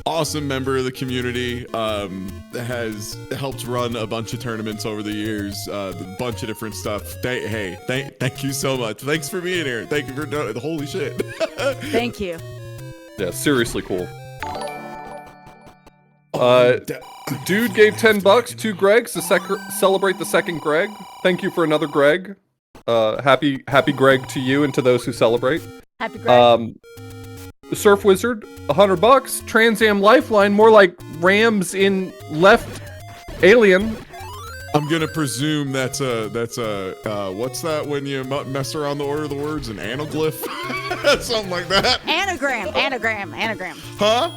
awesome member of the community. Has helped run a bunch of tournaments over the years, a bunch of different stuff. Thank you so much. Thanks for being here. Thank you for doing. Holy shit. Thank you. Yeah, seriously cool. Dude gave $10 to Gregs to celebrate the second Greg. Thank you for another Greg. Happy Greg to you and to those who celebrate. Happy Greg. Surf Wizard, $100. Trans Am Lifeline, more like Rams in Left Alien. I'm gonna presume that's a what's that when you mess around the order of the words? An anaglyph? Something like that. Anagram. Huh?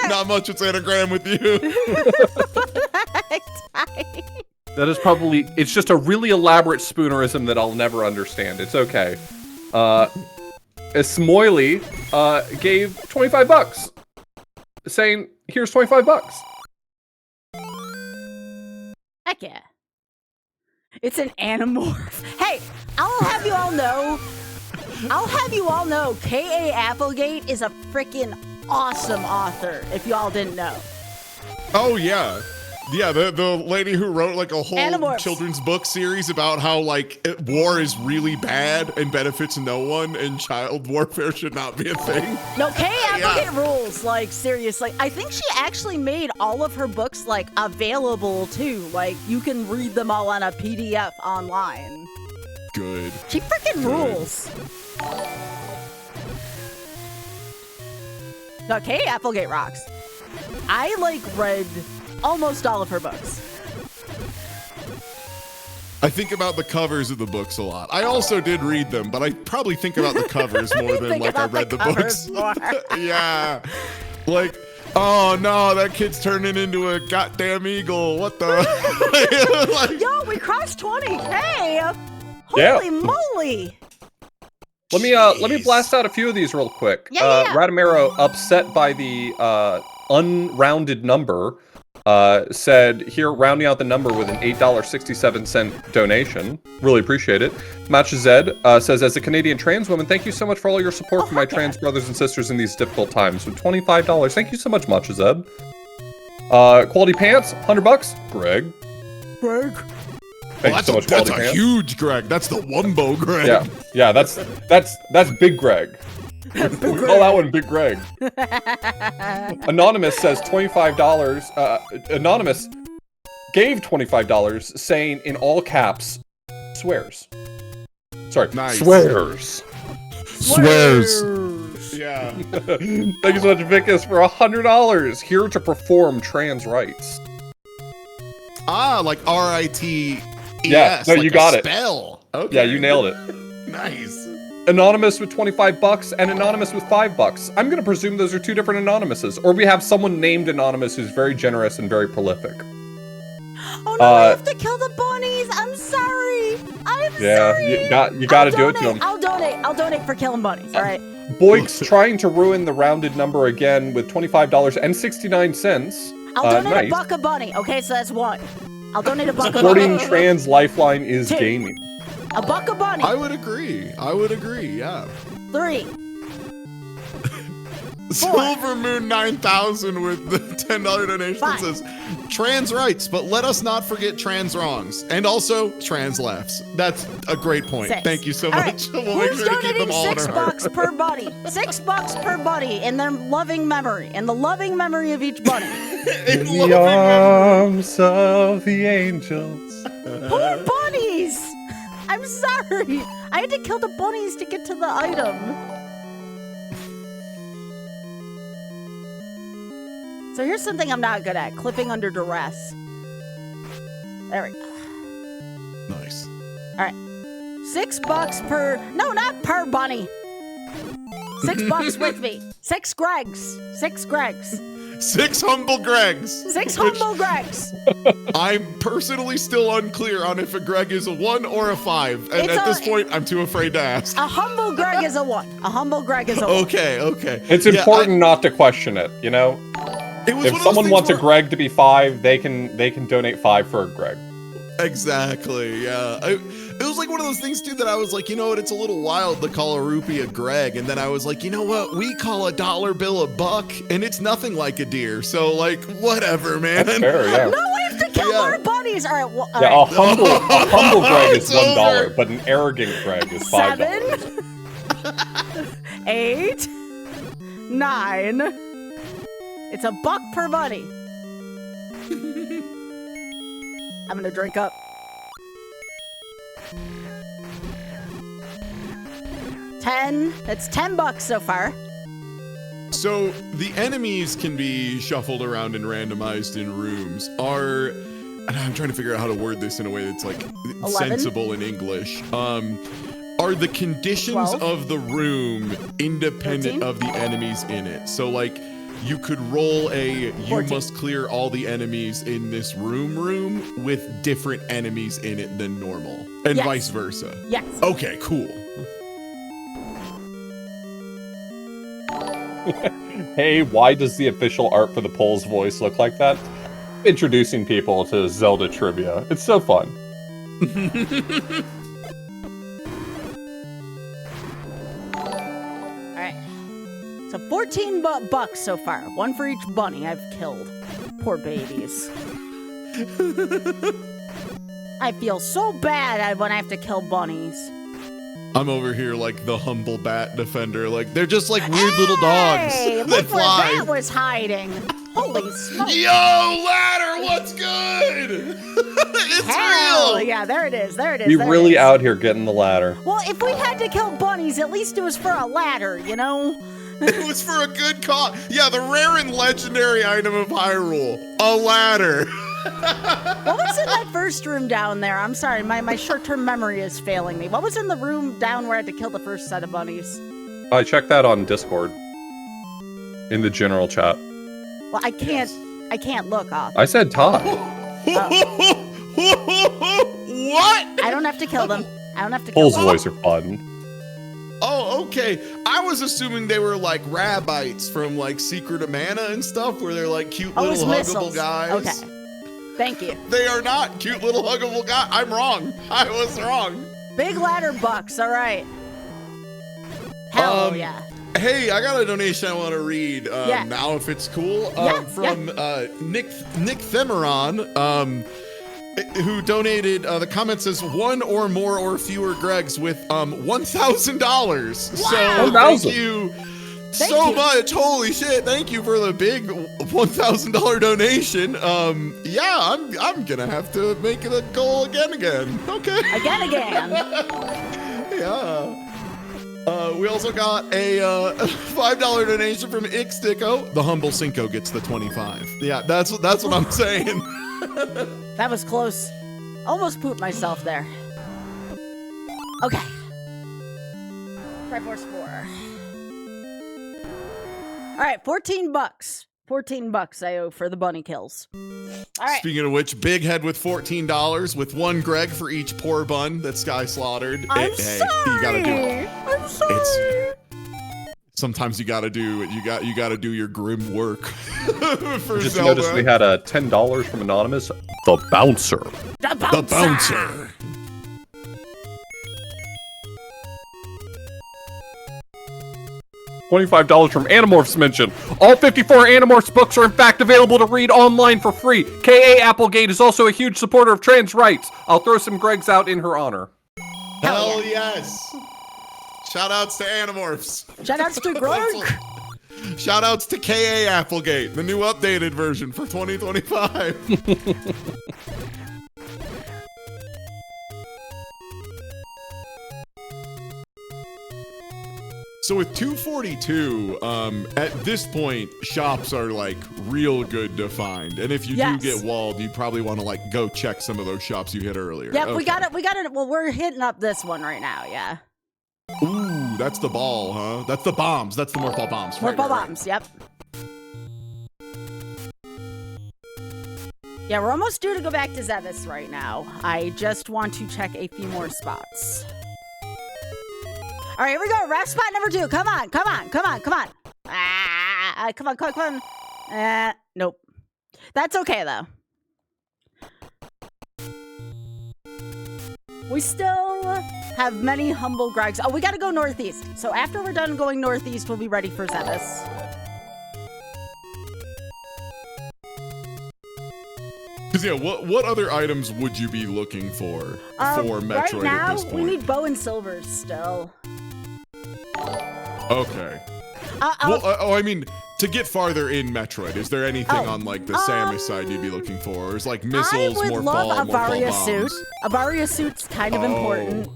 Not much. It's anagram with you. That is probably, it's just a really elaborate spoonerism that I'll never understand. It's okay. Smoily gave $25, saying, here's $25. Heck yeah. It's an anamorph. Hey, I'll have you all know, I'll have you all know, K.A. Applegate is a freaking awesome author, if you all didn't know. Oh, yeah. Yeah, the lady who wrote like a whole Animorphs. children's book series about how like war is really bad and benefits no one and child warfare should not be a thing. No, K.A. Applegate rules, like, seriously. I think she actually made all of her books, like, available, too. Like, you can read them all on a PDF online. Good. She freaking rules. No, K.A. Applegate rocks. I, like, read almost all of her books. I think about the covers of the books a lot. I also did read them, but I probably think about the covers more than like I read the books. Yeah. Like, oh no, that kid's turning into a goddamn eagle. What the? Like, Yo, we crossed 20K! Yeah. Holy moly! Let me blast out a few of these real quick. Yeah. Radamero, upset by the unrounded number, said, here, rounding out the number with an $8.67 donation. Really appreciate it. Match Zed says, as a Canadian trans woman, thank you so much for all your support for my trans brothers and sisters in these difficult times. With $25, thank you so much, Match Zed. Quality Pants, $100. Greg. Thank you so much, that's Quality a Pants. huge Greg. That's the Wumbo Greg. Yeah, that's Big Greg. We call that one Big Greg. Anonymous says $25. Anonymous gave $25, saying in all caps, swears. Sorry, Nice. swears. Yeah. Thank you so much, Vicus, for $100. Here to perform trans rights. Ah, like R-I-T-E-S. Yeah, no, like you got a it. Spell. Okay. Yeah, you nailed it. Nice. Anonymous with $25 and Anonymous with $5. I'm gonna presume those are two different Anonymouses, or we have someone named Anonymous who's very generous and very prolific. Oh no, I have to kill the bunnies! I'm sorry! I'm sorry! You gotta do it to them. I'll donate for killing bunnies, alright? Boyk's trying to ruin the rounded number again with $25.69. I'll donate nice. a buck a bunny, okay? So that's one. I'll donate a buck a Supporting bunny. trans lifeline is Two. gaming. A buck a bunny. I would agree, yeah. 3. Silver Moon 9000 with the $10 donation 5. says, trans rights, but let us not forget trans wrongs. And also, trans laughs. That's a great point. 6. Thank you so All much. right. We'll make Who's sure to keep donating them all in our heart. $6 per bunny? $6 per bunny in their loving memory. In the loving memory of each bunny. In The loving arms of the angels. Poor bunnies! I'm sorry. I had to kill the bunnies to get to the item. So here's something I'm not good at. Clipping under duress. There we go. Nice. Alright. $6 per... No, not per bunny. $6 with me. 6 Gregs. 6 Gregs. 6 humble Gregs. 6 which humble Gregs. I'm personally still unclear on if a Greg is a 1 or a 5. And It's at a- this point, I'm too afraid to ask. A humble Greg is a 1. A humble Greg is a 1. Okay. It's Yeah, important not to question it, you know? It was If one of those someone things wants a where- Greg to be 5, they can donate 5 for a Greg. Exactly, yeah. It was like one of those things, too, that I was like, you know what, it's a little wild to call a rupee a Greg. And then I was like, you know what, we call a dollar bill a buck, and it's nothing like a deer. So, like, whatever, man. That's fair, yeah. No, I have to kill Yeah. more bunnies. All right, well, all Yeah, right. a humble Greg is It's over. $1, but an arrogant Greg is $5. 7, 8, 9. It's a buck per bunny. I'm gonna drink up. 10. That's $10 so far. So the enemies can be shuffled around and randomized in rooms. And I'm trying to figure out how to word this in a way that's like 11? sensible in English. Are the conditions 12? of the room independent 13? of the enemies in it? So like you could roll you 14. must clear all the enemies in this room with different enemies in it than normal, and Yes. vice versa. Yes. Okay, cool. Hey, why does the official art for the Pole's voice look like that? Introducing people to Zelda trivia. It's so fun. So 14 bucks so far. One for each bunny I've killed. Poor babies. I feel so bad when I have to kill bunnies. I'm over here like the humble bat defender. Like, they're just like weird little dogs that Look fly. where that was hiding. Holy smokes. Yo, ladder, what's good? It's Hell, real. yeah, there it is. There it is. We there it really is. out here getting the ladder. Well, if we had to kill bunnies, at least it was for a ladder, you know? It was for a good cause. Yeah, the rare and legendary item of Hyrule, a ladder. What was in that first room down there? I'm sorry, my short-term memory is failing me. What was in the room down where I had to kill the first set of bunnies? I checked that on Discord. In the general chat. Well, I can't look off. I said Todd. What? I don't have to kill them. I don't have to kill Bull's them. voice are fun. Oh, okay. I was assuming they were like rabbites from like Secret of Mana and stuff, where they're like cute Oh, little it's huggable missiles. guys. Okay. Thank you. They are not cute little huggable guys. I'm wrong. I was wrong. Big ladder bucks, all right. Hell yeah. Hey, I got a donation I want to read Yeah. now, if it's cool. Yeah, From Nick Themeron, who donated. The comment says 1 or more or fewer Gregs with $1,000. So thank 1,000. you Thank so you. much. Holy shit! Thank you for the big $1,000 donation. Yeah, I'm gonna have to make it a goal again. Okay. Again. Yeah. We also got a $5 donation from Ixtico. The humble Cinco gets the 25. Yeah, that's what I'm saying. That was close. Almost pooped myself there. Okay. Triforce 4. All right, 14 bucks. 14 bucks I owe for the bunny kills. All right. Speaking of which, big head with $14 with 1 Greg for each poor bun that Sky slaughtered. I'm Hey, sorry. you gotta do it. I'm sorry. Sometimes you gotta do it. You gotta do your grim work for Just Zelda. noticed we had a $10 from Anonymous. The Bouncer. The The bouncer. $25 from Animorphs mention. All 54 Animorphs books are in fact available to read online for free. K.A. Applegate is also a huge supporter of trans rights. I'll throw some Gregs out in her honor. Hell yes. Shoutouts to Animorphs. Shoutouts to Greg. Shoutouts to K.A. Applegate, the new updated version for 2025. So with 242, at this point, shops are like real good to find. And if you Yes. do get walled, you probably want to like go check some of those shops you hit earlier. Yep, we Okay. got it. Well, we're hitting up this one right now, yeah. Ooh, that's the ball, huh? That's the bombs. That's the Morphball bombs. More Right, ball right, right. bombs, yep. Yeah, we're almost due to go back to Zevis right now. I just want to check a few more spots. All right, here we go. Ref spot number 2. Come on. Come on. Nope. That's okay, though. We still have many humble Gregs. Oh, we got to go northeast. So after we're done going northeast, we'll be ready for Zevis. Because yeah, what other items would you be looking for Metroid right now, at this point? we need bow and silvers still. Okay. I mean, to get farther in Metroid, is there anything on like the Samus side you'd be looking for? Or is like missiles, I would more love ball, a more ball Varia bombs? suit. A Varia suit's kind of important.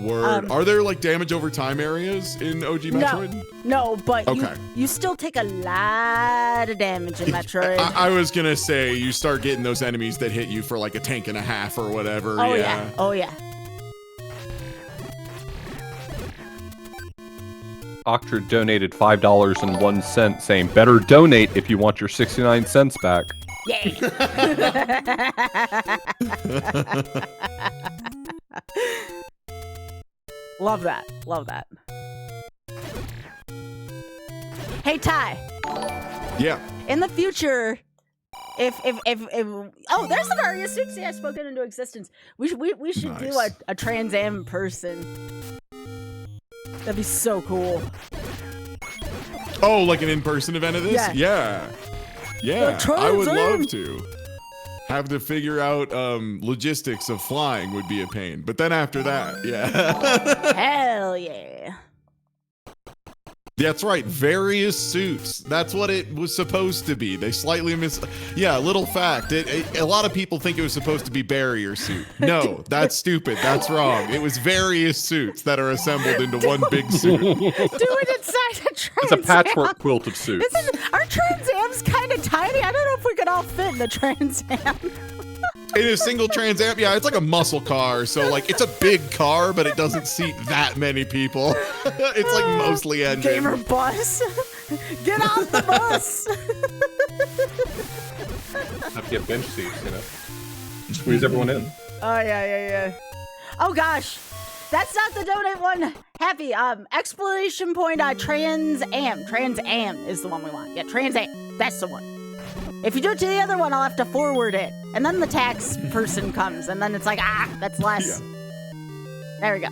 Word. Are there like damage over time areas in OG Metroid? No, but Okay. you still take a lot of damage in Metroid. I was gonna say you start getting those enemies that hit you for like a tank and a half or whatever. Oh yeah. yeah. Oh yeah. Octra donated $5.01 saying, better donate if you want your 69 cents back. Yay. Love that. Love that. Hey Ty, Yeah. in the future, if oh, there's the Varia suit. See, I spoke it into existence. We should do Nice. a Trans Am person. That'd be so cool. Oh, like an in-person event of this? Yeah. Yeah, The I would Trans love Am. to. Have to figure out logistics of flying would be a pain. But then after that, yeah. Hell yeah. That's right, various suits. That's what it was supposed to be. They slightly Yeah, little fact. A lot of people think it was supposed to be barrier suit. No, that's stupid. That's wrong. It was various suits that are assembled into one big suit. Do it inside a Trans It's a patchwork Am. quilt of suits. Our Trans Am's kind of tiny. I don't know if we could all fit in the Trans Am. In a single Trans Am, yeah, it's like a muscle car. So, like, it's a big car, but it doesn't seat that many people. It's like mostly engine. Gamer bus. Get on the bus. Have to get bench seats, you know. Squeeze everyone in. Oh, yeah. Oh, gosh. That's not the donate one. Happy. Explanation point, Trans Am. Trans Am is the one we want. Yeah, Trans Am. That's the one. If you do it to the other one, I'll have to forward it. And then the tax person comes, and then it's like, that's less. Yeah. There we go.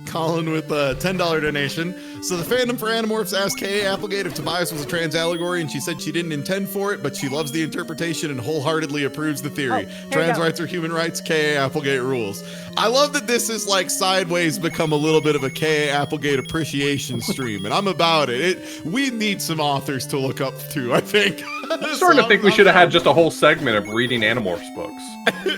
Colin with a $10 donation. So the fandom for Animorphs asked K.A. Applegate if Tobias was a trans allegory, and she said she didn't intend for it, but she loves the interpretation and wholeheartedly approves the theory. Trans rights are human rights. K.A. Applegate rules. I love that this is like sideways become a little bit of a K.A. Applegate appreciation stream, and I'm about it. We need some authors to look up to, I think. I'm starting to think we should have had just a whole segment of reading Animorphs books.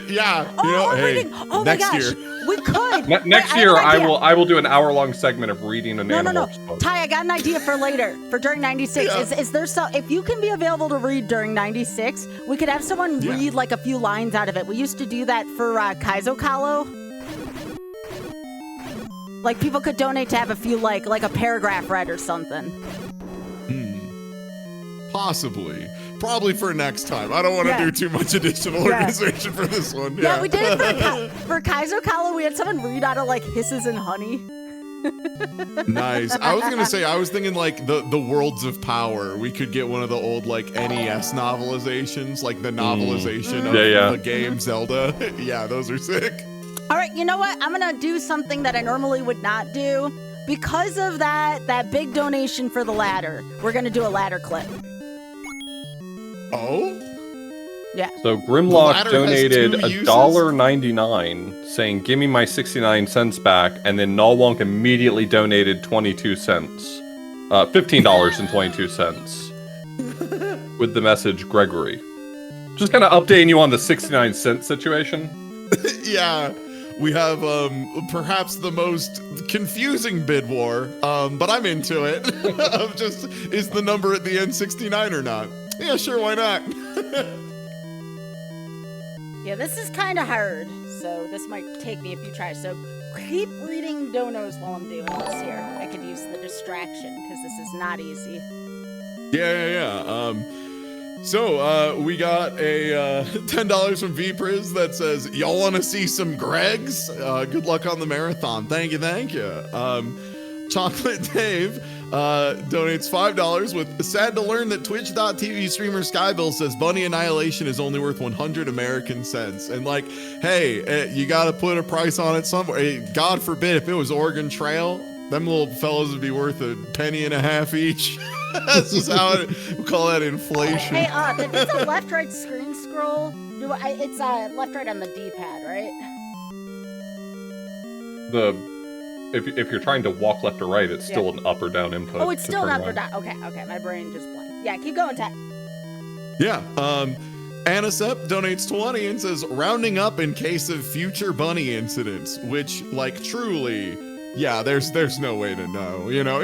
Yeah, you know, hey, reading. Oh next my gosh. year. We could. Next year, I will do an hour-long segment of reading an Animorphs book. Ty, I got an idea for later, for during 96. Yeah. Is there if you can be available to read during 96, we could have someone read like a few lines out of it. We used to do that for Kaizo Kalo. Like people could donate to have a few like a paragraph read or something. Possibly. Probably for next time. I don't want to do too much additional organization for this one. Yeah, we did it for Kaizo Kalo. We had someone read out of like Hisses and Honey. Nice. I was gonna say, I was thinking like the Worlds of Power. We could get one of the old like NES novelizations, like the novelization of the game Zelda. Yeah, those are sick. All right, you know what? I'm gonna do something that I normally would not do. Because of that big donation for the ladder, we're gonna do a ladder clip. Oh? Yeah. So Grimlock donated $1.99 saying, give me my 69 cents back, and then Nalwonk immediately donated 22 cents. $15.22 with the message Gregory. Just kind of updating you on the 69 cent situation. Yeah. We have perhaps the most confusing bid war, but I'm into it. Of just, is the number at the end 69 or not? Yeah, sure, why not? Yeah, this is kind of hard, so this might take me a few tries. So keep reading donos while I'm doing this here. I could use the distraction because this is not easy. Yeah. So we got a $10 from VPriz that says, y'all want to see some Gregs? Good luck on the marathon. Thank you. Chocolate Dave donates $5 with sad to learn that Twitch.tv streamer Skybill says Bunny Annihilation is only worth 100 American cents. And like, hey, you got to put a price on it somewhere. God forbid if it was Oregon Trail, them little fellows would be worth $0.015 each. That's just how we call that inflation. Hey, if it's a left-right screen scroll, it's left-right on the D-pad, right? If you're trying to walk left or right, it's still an up or down input. Oh, it's still an up or down. Okay, my brain just blanked. Yeah, keep going, Ty. Yeah, Anisep donates 20 and says, rounding up in case of future bunny incidents, which, like, truly, yeah, there's no way to know, you know?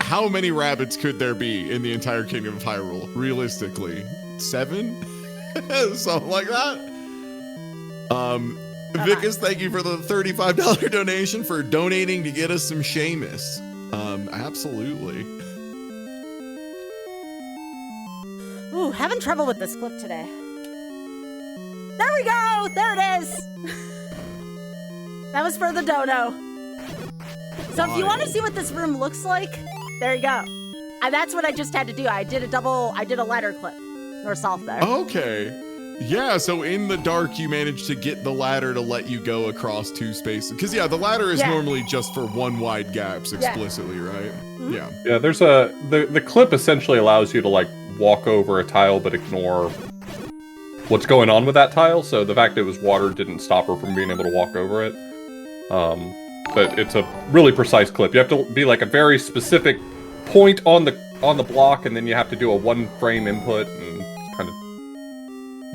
How many rabbits could there be in the entire Kingdom of Hyrule, realistically? 7? Something like that? Vicus, thank you for the $35 donation for donating to get us some Seamus. Absolutely. Ooh, having trouble with this clip today. There we go! There it is! That was for the dono. So if you want to see what this room looks like, there you go. And that's what I just had to do. I did a ladder clip. North-south there. Okay. Yeah, so in the dark, you manage to get the ladder to let you go across 2 spaces. Because, yeah, the ladder is normally just for 1 wide gaps explicitly, right? Mm-hmm. Yeah. Yeah, there's the clip essentially allows you to, like, walk over a tile but ignore what's going on with that tile, so the fact that it was water didn't stop her from being able to walk over it. But it's a really precise clip. You have to be, like, a very specific point on the block, and then you have to do a 1-frame input, and it's kind of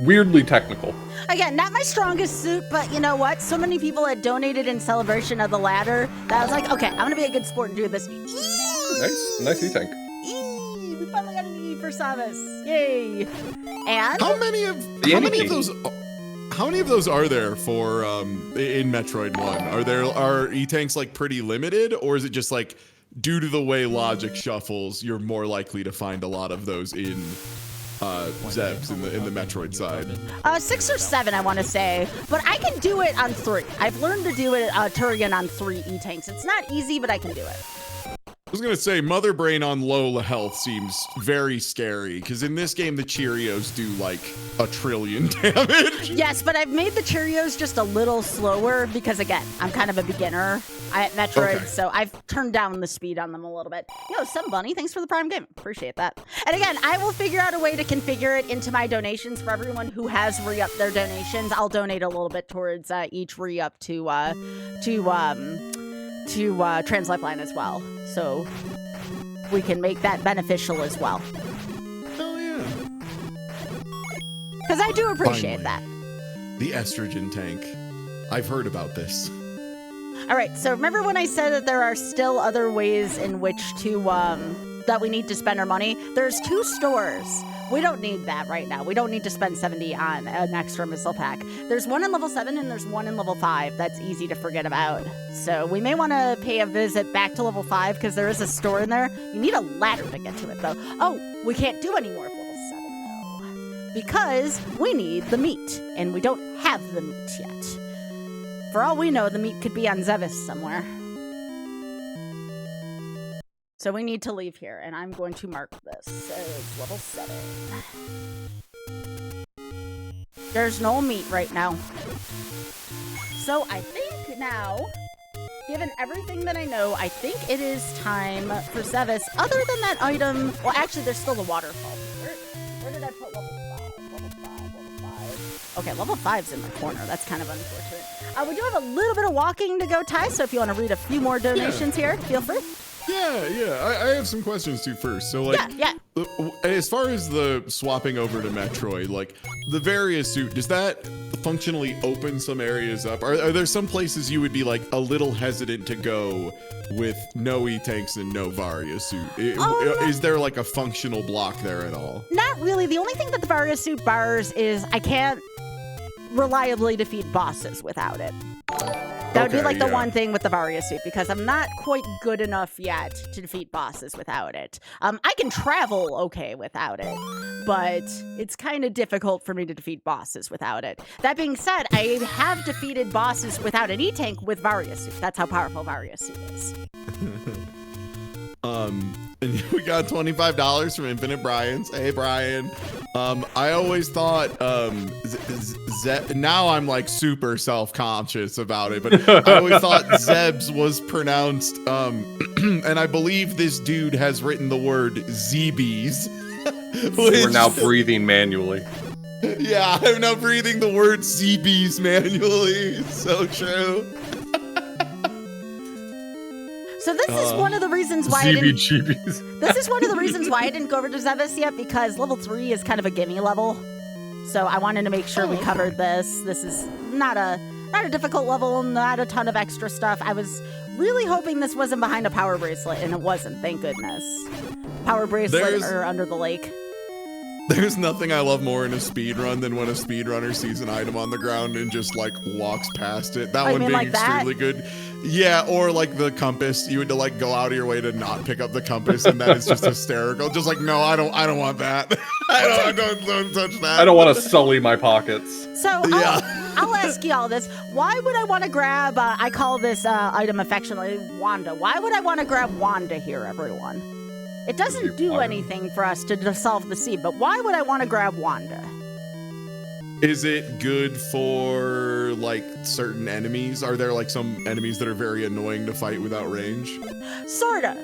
weirdly technical. Again, not my strongest suit, but you know what? So many people had donated in celebration of the ladder that I was like, okay, I'm gonna be a good sport and do this. Nice E-tank. We finally got an E for Samus. Yay! And How many of those are there for in Metroid 1? Are E-tanks like pretty limited, or is it just like due to the way logic shuffles, you're more likely to find a lot of those in Zebs in the Metroid side? 6 or 7, I want to say, but I can do it on 3. I've learned to do it Turian on 3 E-tanks. It's not easy, but I can do it. I was gonna say, Mother Brain on low health seems very scary, because in this game the Cheerios do like 1 trillion damage. Yes, but I've made the Cheerios just a little slower because, again, I'm kind of a beginner at Metroid, so I've turned down the speed on them a little bit. Yo, Bunny, thanks for the Prime game. Appreciate that. And again, I will figure out a way to configure it into my donations for everyone who has re-upped their donations. I'll donate a little bit towards each re-up to Translifeline as well, so we can make that beneficial as well. Oh yeah. Because I do appreciate that. The estrogen tank. I've heard about this. All right, so remember when I said that there are still other ways in which to, that we need to spend our money? There's 2 stores. We don't need that right now. We don't need to spend 70 on an extra missile pack. There's one in level 7 and there's one in level 5. That's easy to forget about. So we may want to pay a visit back to level 5 because there is a store in there. You need a ladder to get to it though. Oh, we can't do any more of level 7 though, because we need the meat and we don't have the meat yet. For all we know, the meat could be on Zevis somewhere. So we need to leave here, and I'm going to mark this as level 7. There's no meat right now. So I think now, given everything that I know, I think it is time for Zevis. Other than that item, well, actually, there's still the waterfall. Where did I put level 5? Level 5. Okay, level 5's in the corner. That's kind of unfortunate. We do have a little bit of walking to go, Ty, so if you want to read a few more donations here, feel free. Yeah. I have some questions too first. So, like, as far as the swapping over to Metroid, like, the Varia suit, does that functionally open some areas up? Are there some places you would be, like, a little hesitant to go with no E-tanks and no Varia suit? Is there, like, a functional block there at all? Not really. The only thing that the Varia suit bars is I can't reliably defeat bosses without it. That would be like the one thing with the Varia suit, because I'm not quite good enough yet to defeat bosses without it. I can travel okay without it, but it's kind of difficult for me to defeat bosses without it. That being said, I have defeated bosses without an E-tank with Varia suit. That's how powerful Varia suit is. And we got $25 from Infinite Bryans. Hey, Brian. I always thought, now I'm like super self-conscious about it, but I always thought Zebs was pronounced, and I believe this dude has written the word Zebes. We're now breathing manually. Yeah, I'm now breathing the word Zebes manually. So true. So this is one of the reasons why This is one of the reasons why I didn't go over to Zevis yet, because level 3 is kind of a gimme level. So I wanted to make sure we covered this. This is not a difficult level, not a ton of extra stuff. I was really hoping this wasn't behind a power bracelet, and it wasn't, thank goodness. Power bracelet or under the lake. There's nothing I love more in a speedrun than when a speedrunner sees an item on the ground and just, like, walks past it. That one being like extremely good. Yeah, or, like, the compass. You had to, like, go out of your way to not pick up the compass, and that is just hysterical. Just like, no, I don't want that. I don't touch that. I don't want to sully my pockets. So, I'll ask y'all this. Why would I want to grab, I call this item affectionately Wanda. Why would I want to grab Wanda here, everyone? It doesn't do anything for us to solve the seed, but why would I want to grab Wanda? Is it good for like certain enemies? Are there like some enemies that are very annoying to fight without range? Sort of.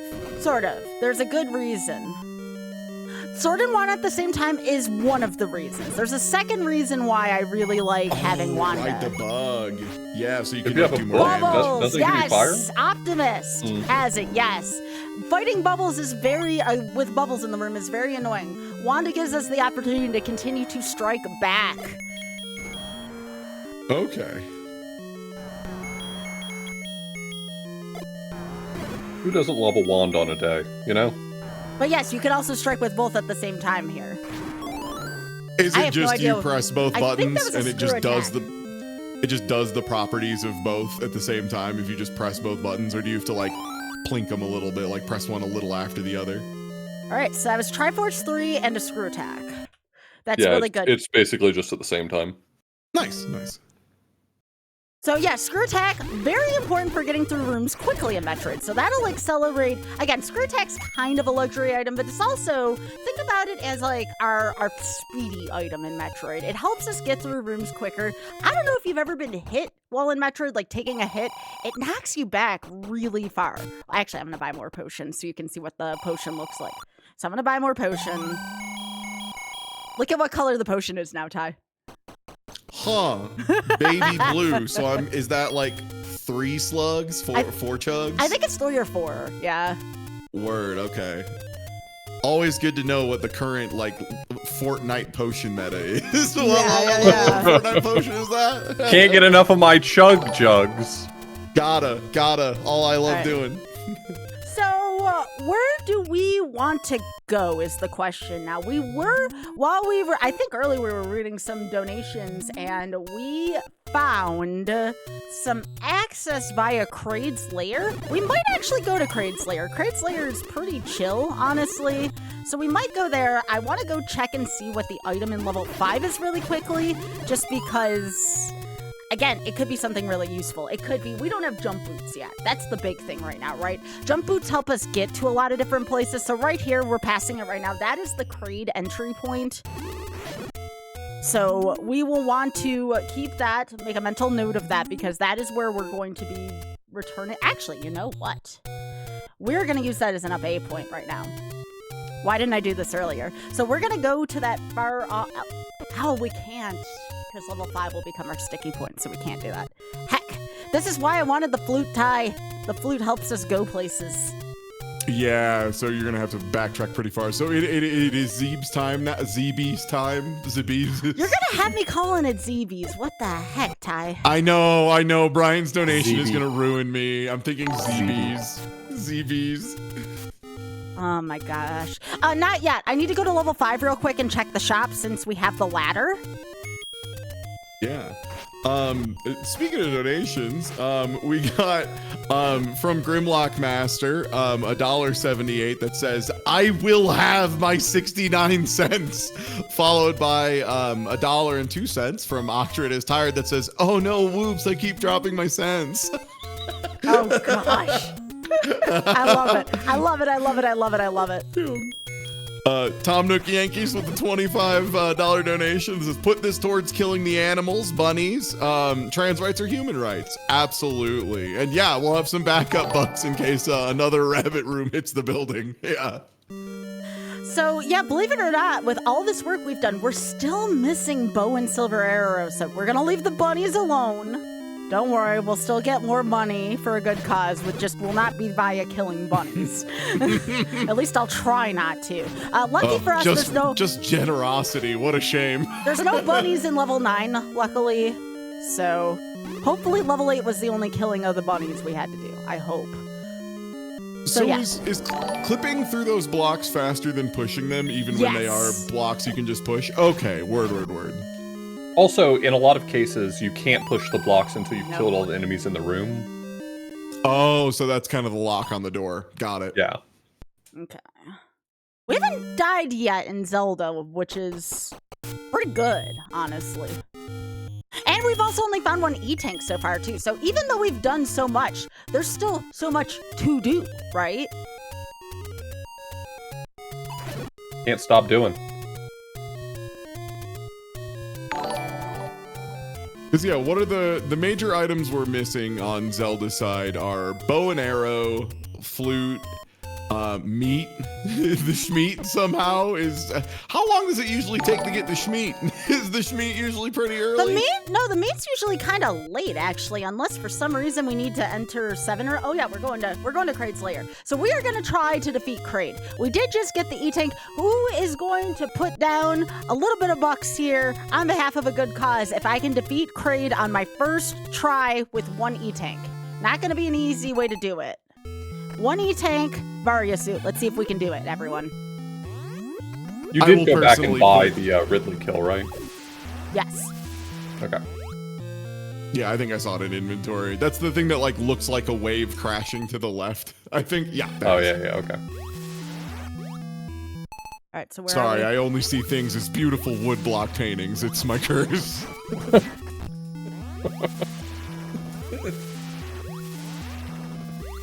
There's a good reason. Sword and Wand at the same time is one of the reasons. There's a second reason why I really like having Wanda. Right, the bug. Yeah, so you can Maybe do have a more bug. damage. Bubbles, Doesn't it give you fire? yes, Optimist has it, yes. Fighting Bubbles is very, with Bubbles in the room, is very annoying. Wanda gives us the opportunity to continue to strike back. Okay. Who doesn't love a wand on a day, you know? But yes, you can also strike with both at the same time here. Is I it have no just idea. you press both I think that buttons was a and it just screw does attack. the properties of both at the same time if you just press both buttons, or do you have to like plink them a little bit, like press one a little after the other? All right, so that was Triforce 3 and a screw attack. That's Yeah, really good. it's basically just at the same time. Nice. So yeah, screw attack, very important for getting through rooms quickly in Metroid. So that'll accelerate. Again, screw attack's kind of a luxury item, but it's also, think about it as like our speedy item in Metroid. It helps us get through rooms quicker. I don't know if you've ever been hit while in Metroid, like taking a hit. It knocks you back really far. Actually, I'm gonna buy more potions so you can see what the potion looks like. So I'm gonna buy more potion. Look at what color the potion is now, Ty. Huh. Baby blue. So is that like 3 slugs? 4 chugs? I think it's 3 or 4, yeah. Word, okay. Always good to know what the current like Fortnite potion meta is. What Fortnite potion is that? Can't get enough of my chug jugs. Gotta. All I love All right. doing. So, where do we want to go is the question. Now, I think earlier we were reading some donations and we found some access via Kraid's Lair. We might actually go to Kraid's Lair. Kraid's Lair is pretty chill, honestly. So we might go there. I want to go check and see what the item in level 5 is really quickly, just because... Again, it could be something really useful. It could be, we don't have jump boots yet. That's the big thing right now, right? Jump boots help us get to a lot of different places. So right here, we're passing it right now. That is the Kraid entry point. So we will want to keep that, make a mental note of that, because that is where we're going to be returning. Actually, you know what? We're going to use that as an up A point right now. Why didn't I do this earlier? So we're going to go to that far... we can't. Because level 5 will become our sticky point, so we can't do that. Heck, this is why I wanted the flute, Ty. The flute helps us go places. Yeah, so you're gonna have to backtrack pretty far. So it is Zeeb's time now. Zeeb's time. Zeeb's. You're gonna have me calling it ZBs. What the heck, Ty? I know. Brian's donation is ZB. gonna ruin me. I'm thinking ZB's. Oh my gosh. Not yet. I need to go to level 5 real quick and check the shop since we have the ladder. Yeah. Speaking of donations, we got from Grimlock Master $1.78 that says I will have my 69 cents, followed by $1.02 from Octrid is Tired that says, oh no, whoops, I keep dropping my cents. Oh gosh. I love it. Tom Nook Yankees with the $25 donation says, put this towards killing the animals, bunnies. Trans rights are human rights. Absolutely. And yeah, we'll have some backup bucks in case another rabbit room hits the building. Yeah. So yeah, believe it or not, with all this work we've done, we're still missing bow and silver arrows. So we're gonna leave the bunnies alone. Don't worry, we'll still get more money for a good cause, will not be via killing bunnies. At least I'll try not to. Lucky for us, just generosity. What a shame. there's no bunnies in level 9, luckily. So hopefully level 8 was the only killing of the bunnies we had to do. I hope. So yeah. is clipping through those blocks faster than pushing them, even when they are Yes. blocks you can just push? Okay, word. Also, in a lot of cases, you can't push the blocks until you've killed all the enemies in the room. Oh, so that's kind of the lock on the door. Got it. Yeah. Okay. We haven't died yet in Zelda, which is pretty good, honestly. And we've also only found one E-Tank so far, too. So even though we've done so much, there's still so much to do, right? Can't stop doing. Because yeah, what are the major items we're missing on Zelda's side are bow and arrow, flute, meat. The Schmeat somehow is. How long does it usually take to get the Schmeat? Is the Schmeat usually pretty early? The meat? No, the meat's usually kind of late, actually, unless for some reason we need to enter 7 or. Oh yeah, we're going to Kraid's lair. So we are going to try to defeat Kraid. We did just get the E-Tank. Who is going to put down a little bit of bucks here on behalf of a good cause if I can defeat Kraid on my first try with 1 E-Tank? Not going to be an easy way to do it. 1 E-Tank, Varia suit. Let's see if we can do it, everyone. You did go back and buy the Ridley kill, right? Yes. Okay. Yeah, I think I saw it in inventory. That's the thing that like looks like a wave crashing to the left. I think, yeah. Oh, yeah, okay. All right, so where Sorry, are we? I only see things as beautiful woodblock paintings. It's my curse.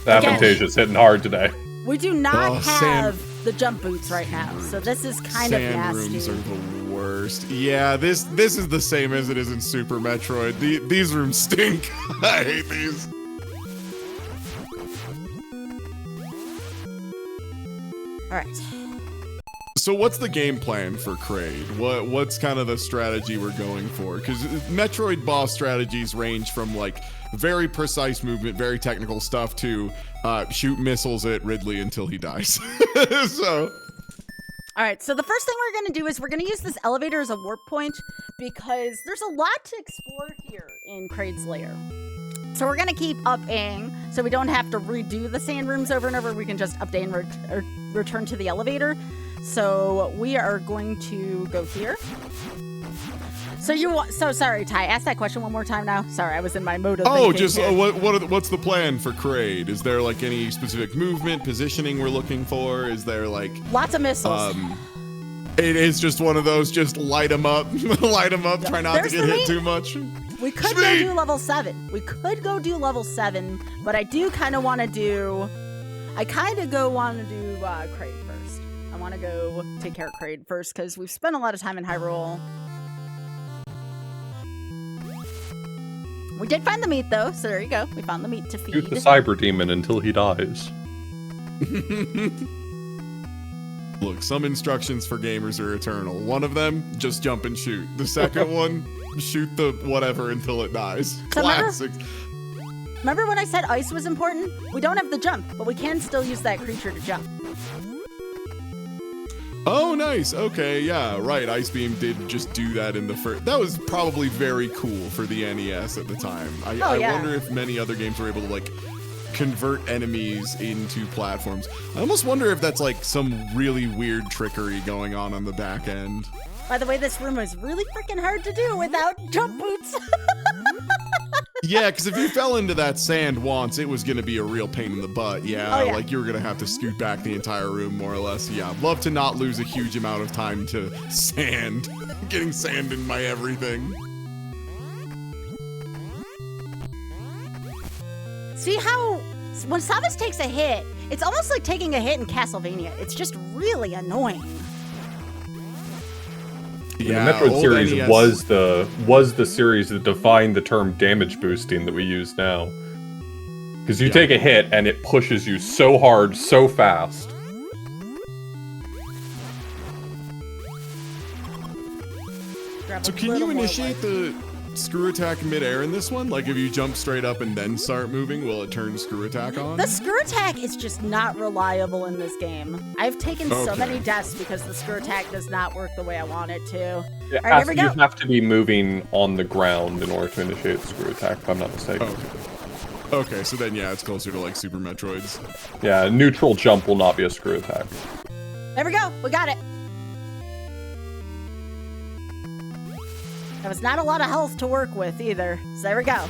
Aphantasia hitting hard today. We do not have sand- the jump boots right now, so this is kind of Sand nasty. rooms are the worst. Yeah, this is the same as it is in Super Metroid. These rooms stink. I hate these. All right. So what's the game plan for Kraid? What's kind of the strategy we're going for? Because Metroid boss strategies range from like very precise movement, very technical stuff to shoot missiles at Ridley until he dies. So. All right, so the first thing we're going to do is we're going to use this elevator as a warp point because there's a lot to explore here in Kraid's lair. So we're going to keep upping so we don't have to redo the sand rooms over and over. We can just update and return to the elevator. So we are going to go here. So sorry, Ty. Ask that question one more time now. Sorry, I was in my mode of Oh, thinking just here. what's the plan for Kraid? Is there like any specific movement, positioning we're looking for? Is there like Lots of missiles. It is just one of those. Just light them up, light them up. Try not There's to get the hit meat. too much. We could go do level 7. But I do kind of want to do. I kind of want to do Kraid first. I want to go take care of Kraid first because we've spent a lot of time in Hyrule. We did find the meat though, so there you go. We found the meat to feed. Shoot the cyber demon until he dies. Look, some instructions for gamers are eternal. One of them, just jump and shoot. The second one, shoot the whatever until it dies. So Classic. Remember when I said ice was important? We don't have the jump, but we can still use that creature to jump. Oh, nice. Okay, yeah, right. Ice Beam did just do that in the first. That was probably very cool for the NES at the time. I wonder if many other games were able to like convert enemies into platforms. I almost wonder if that's like some really weird trickery going on the back end. By the way, this room is really freaking hard to do without jump boots. Yeah, because if you fell into that sand once, it was going to be a real pain in the butt. Yeah, Oh, yeah. like you were going to have to scoot back the entire room, more or less. Yeah, I'd love to not lose a huge amount of time to sand. Getting sand in my everything. See how when Samus takes a hit, it's almost like taking a hit in Castlevania. It's just really annoying. Yeah, the Metroid old series NES. was the series that defined the term damage boosting that we use now. Because you Yeah. take a hit and it pushes you so hard, so fast. Grab So a can little you more initiate the screw attack midair in this one? Like if you jump straight up and then start moving, will it turn screw attack on? The screw attack is just not reliable in this game. I've taken so Okay. many deaths because the screw attack does not work the way I want it to. It All right, here we you go. have to be moving on the ground in order to initiate the screw attack, if I'm not mistaken. Okay, so then yeah, it's closer to like Super Metroids. Yeah, a neutral jump will not be a screw attack. There we go. We got it. There was not a lot of health to work with either. So there we go.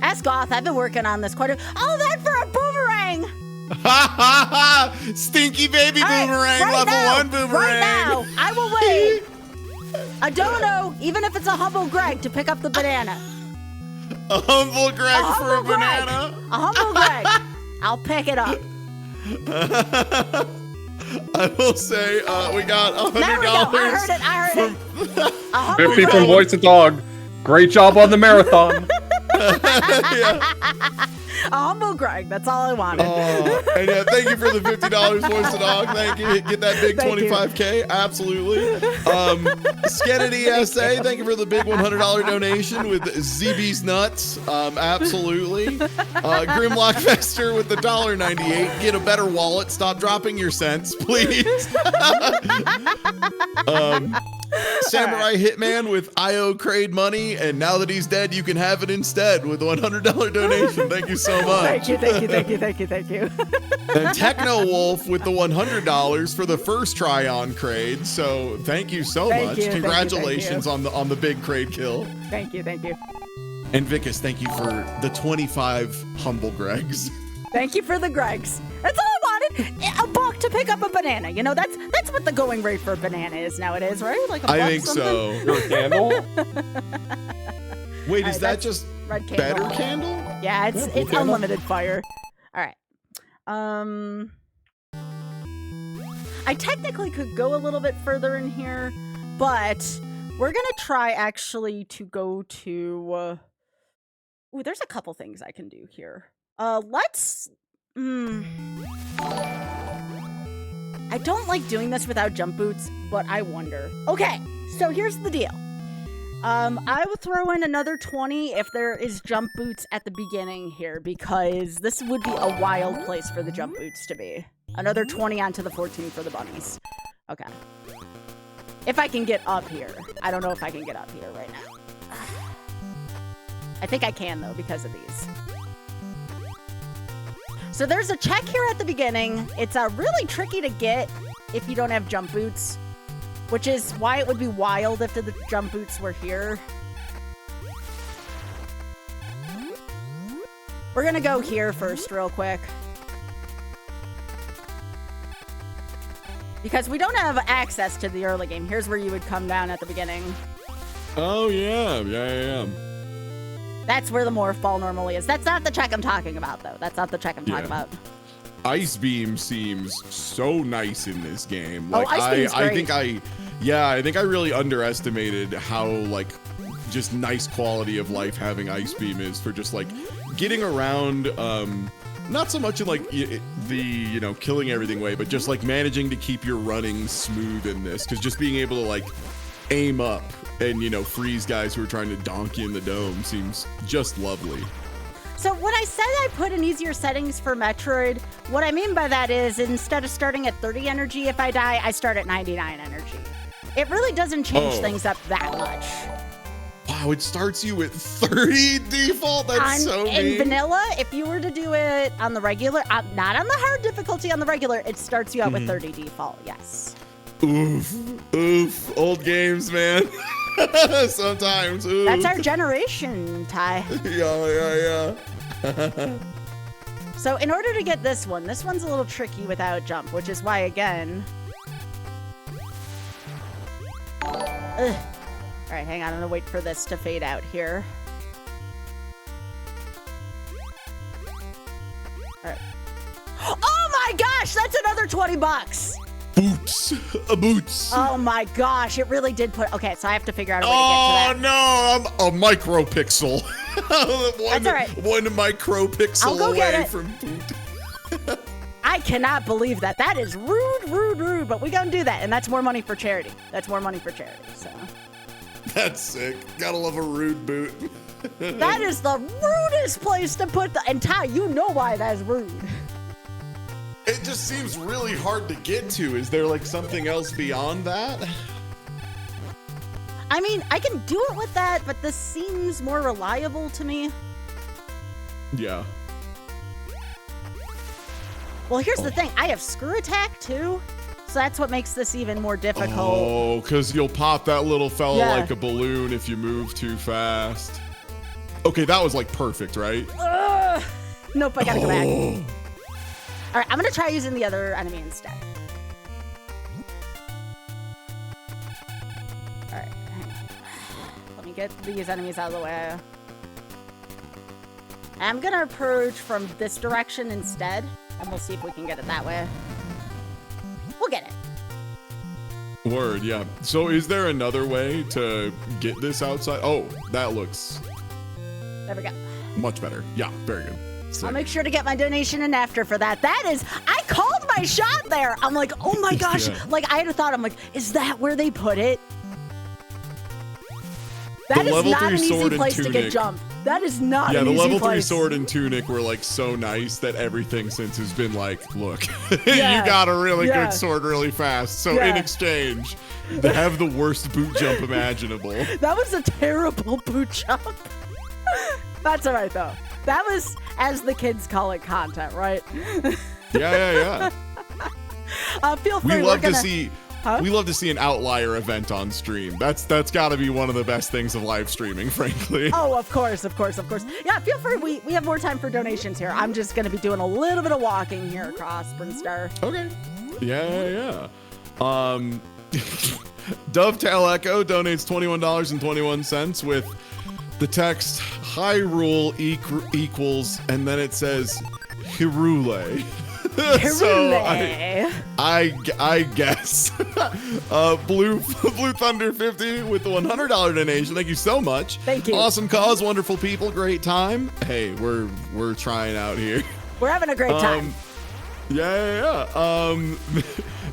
Ask Goth. I've been working on this quite a... Oh, that for a boomerang! Ha ha ha! Stinky baby All right, boomerang, right level now, 1 boomerang! Right now, I will wait. A dono, even if it's a humble Greg, to pick up the banana. A humble Greg A for a humble Greg. banana. A humble Greg. I'll pick it up. I will say we got $100. There we go. I heard it. A humble 50 from brag. Voice of Dog. Great job on the marathon. Yeah. A humble Greg. That's all I wanted. And yeah, thank you for the $50, Voice of Dog. Thank you. Get that big Thank you. 25K. Absolutely. Skennedy SA, thank you for the big $100 donation with ZB's Nuts. Absolutely. Grimlockfester with the $1.98. Get a better wallet. Stop dropping your cents, please. Samurai Hitman with IO Crade money, and now that he's dead, you can have it instead with a $100 donation. Thank you so much. Thank you. And Techno Wolf with the $100 for the first try on Crade. So thank you so Thank much. you, thank you, Congratulations thank on the big Crade kill. Thank you. And Vicus, thank you for the 25 humble Gregs. Thank you for the Gregs. That's all I wanted. A buck to pick up a banana. You know, that's what the going rate for a banana is nowadays, right? Like a buck I think something? so. Your candle? Wait, Alright, is that that's just red candle. better candle? Yeah, it's blue candle. unlimited fire. All right. I technically could go a little bit further in here, but we're gonna try actually to go to. Ooh, there's a couple things I can do here. Let's. I don't like doing this without jump boots, but I wonder. Okay, so here's the deal. I will throw in another 20 if there is jump boots at the beginning here, because this would be a wild place for the jump boots to be. Another 20 onto the 14 for the bunnies. Okay. If I can get up here. I don't know if I can get up here right now. I think I can, though, because of these. So there's a check here at the beginning. It's really tricky to get if you don't have jump boots, which is why it would be wild if the jump boots were here. We're gonna go here first real quick, because we don't have access to the early game. Here's where you would come down at the beginning. Oh, yeah. That's where the morph ball normally is. That's not the check I'm talking about, though. That's not the check I'm talking Yeah. about. Ice Beam seems so nice in this game. Like, Ice Beam's great. I think I really underestimated how like just nice quality of life having Ice Beam is for just like getting around. Not so much in like the killing everything way, but just like managing to keep your running smooth in this. Because just being able to like aim up and freeze guys who are trying to donk you in the dome seems just lovely. So when I said I put in easier settings for Metroid, what I mean by that is instead of starting at 30 energy if I die, I start at 99 energy. It really doesn't change things up that much. Wow, it starts you at 30 default? That's so mean. In vanilla, if you were to do it on the regular, not on the hard difficulty, on the regular, it starts you out with 30 default, yes. Oof. Old games, man. Sometimes. Oof. That's our generation, Ty. Yeah. So in order to get this one's a little tricky without jump, which is why, again... Ugh. All right, hang on. I'm gonna wait for this to fade out here. All right. Oh my gosh, that's another 20 bucks. Boots. Oh my gosh, it really did put. Okay, so I have to figure out a way to get to that. No, I'm a micropixel. That's all right. One micropixel I'll go get away it. from boot. I cannot believe that. That is rude. But we gonna do that, and that's more money for charity. So. That's sick. Gotta love a rude boot. That is the rudest place to put the. And Ty, you know why that's rude. It just seems really hard to get to. Is there like something else beyond that? I mean, I can do it with that, but this seems more reliable to me. Yeah. Well, here's the thing. I have screw attack too, so that's what makes this even more difficult. Oh, because you'll pop that little fella Yeah. like a balloon if you move too fast. Okay, that was like perfect, right? Ugh. Nope, I gotta go back. All right, I'm gonna try using the other enemy instead. All right, hang on. Let me get these enemies out of the way. I'm gonna approach from this direction instead, and we'll see if we can get it that way. We'll get it. Word, yeah. So is there another way to get this outside? Oh, that looks There we go. much better. Yeah, very good. I'll Sick. make sure to get my donation in after for that. That is, I called my shot there. I'm like, oh my gosh. Yeah. Like, I had a thought. I'm like, is that where they put it? That is level not 3 an easy sword and place to get tunic. jumped. That is not Yeah, an the easy level 3 place. sword and tunic were like so nice that everything since has been like, look, Yeah. you got a really Yeah. good sword really fast. So Yeah. in exchange, they have the worst boot jump imaginable. That was a terrible boot jump. That's all right, though. That was, as the kids call it, content, right? Yeah. Feel free. We we're love to gonna- see Huh? we love to see an outlier event on stream. That's got to be one of the best things of live streaming, frankly. Oh, of course. Yeah, feel free. We have more time for donations here. I'm just going to be doing a little bit of walking here across Brinstar. Okay. Yeah. Dovetail Echo donates $21.21 with the text Hyrule equals, and then it says Hirule. So I guess Blue Thunder 50 with the $100 donation. Thank you so much. Thank you. Awesome cause, wonderful people, great time. Hey, we're trying out here. We're having a great time. Yeah.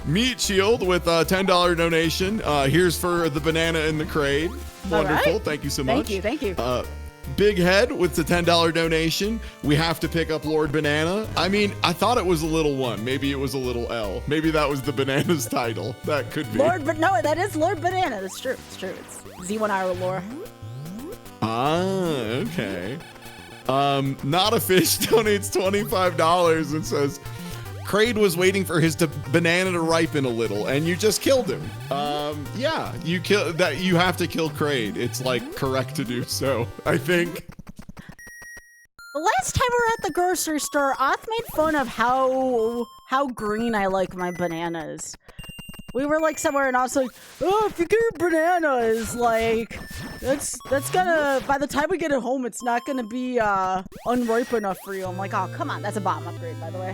Meat Shield with a $10 donation. Here's for the banana in the crate. Wonderful. right. Thank you so much. Thank you. Big Head with the $10 donation. We have to pick up Lord Banana. I mean, I thought it was a little one. Maybe it was a little L. Maybe that was the banana's title. That could be. No, that is Lord Banana. That's true. It's true. It's Z1R lore. Okay. Not a Fish donates $25 and says, Kraid was waiting for his banana to ripen a little, and you just killed him. Yeah, you have to kill Kraid. It's like correct to do so, I think. The last time we were at the grocery store, Oth made fun of how green I like my bananas. We were like somewhere, and I was like, "Oh, if you get your bananas, like, that's gonna. By the time we get it home, it's not gonna be unripe enough for you." I'm like, "Oh, come on, that's a bottom upgrade, by the way."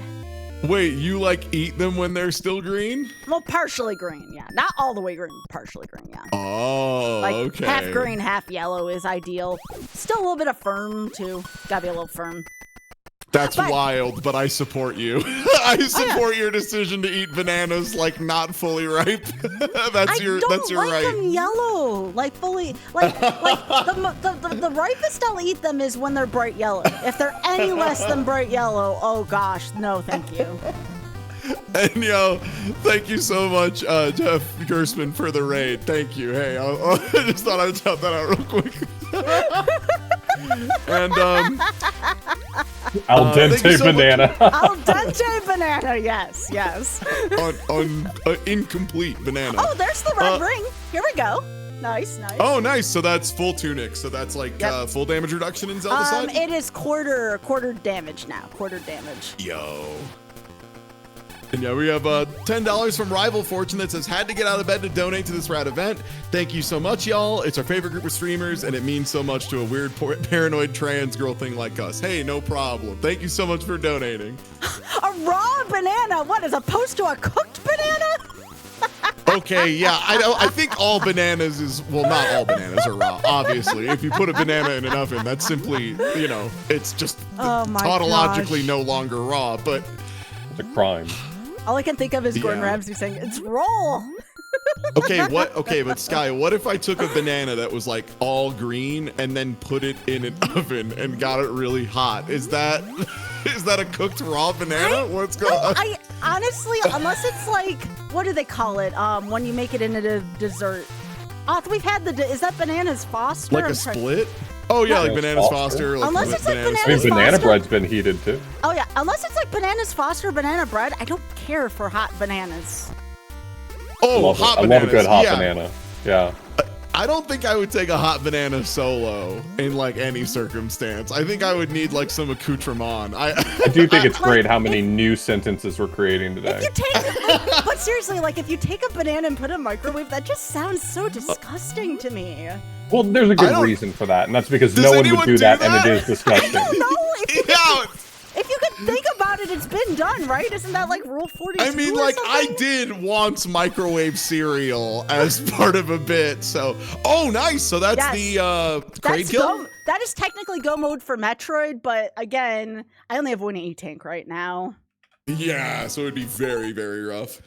Wait, you like eat them when they're still green? Well, partially green, yeah, not all the way green, partially green, yeah. Oh, Like okay. half green, half yellow is ideal. Still a little bit of firm too. Gotta be a little firm. That's But- wild, but I support you. I support your decision to eat bananas like not fully ripe. That's your like right. them yellow, like fully, like the ripest I'll eat them is when they're bright yellow. If they're any less than bright yellow, oh gosh, no, thank you. And thank you so much, Jeff Gersman, for the raid. Thank you. Hey, I just thought I'd shout that out real quick. And Al thank you dente so much. banana. Al dente banana, yes. on incomplete banana. Oh, there's the red ring. Here we go. Nice. Oh, nice. So that's full tunic. So that's like Yep. full damage reduction in Zelda side? It is quarter damage now. Quarter damage. Yo. And yeah, we have $10 from Rival Fortune that says, had to get out of bed to donate to this rad event. Thank you so much, y'all. It's our favorite group of streamers, and it means so much to a weird, paranoid trans girl thing like us. Hey, no problem. Thank you so much for donating. A raw banana? What, as opposed to a cooked banana? Okay, yeah, I think all bananas is, well, not all bananas are raw, obviously. If you put a banana in an oven, that's simply, it's just Oh my tautologically gosh. no longer raw, but It's a crime. All I can think of is Gordon Yeah. Ramsay saying, "It's raw." okay, but Sky, what if I took a banana that was like all green and then put it in an oven and got it really hot? Is that a cooked raw banana? What's going on? I honestly, unless it's like, what do they call it? When you make it into a dessert. We've had is that bananas Foster? Like I'm a trying- split? Oh yeah, like Bananas bananas Foster. Foster. Like Unless it's like I mean, Bananas banana Foster? bread's been heated too. Oh yeah, unless it's like bananas Foster banana bread. I don't care for hot bananas. Oh, Love it. hot I bananas. love a good hot yeah. banana. Yeah. I don't think I would take a hot banana solo in like any circumstance. I think I would need like some accoutrement. I do think it's great how many new sentences we're creating today. If you take, but seriously, like if you take a banana and put it in a microwave, that just sounds so disgusting to me. Well, there's a I good don't- reason for that, and that's because Does no one would anyone do do that, and that? it is disgusting. I don't know if you Yeah. if you could think about it. It's been done, right? Isn't that like Rule 42? I mean, like, I did once microwave cereal as part of a bit, so... Oh, nice! So that's the crate kill? That is technically go mode for Metroid, but again, I only have one E-Tank right now. Yeah, so it'd be very, very rough.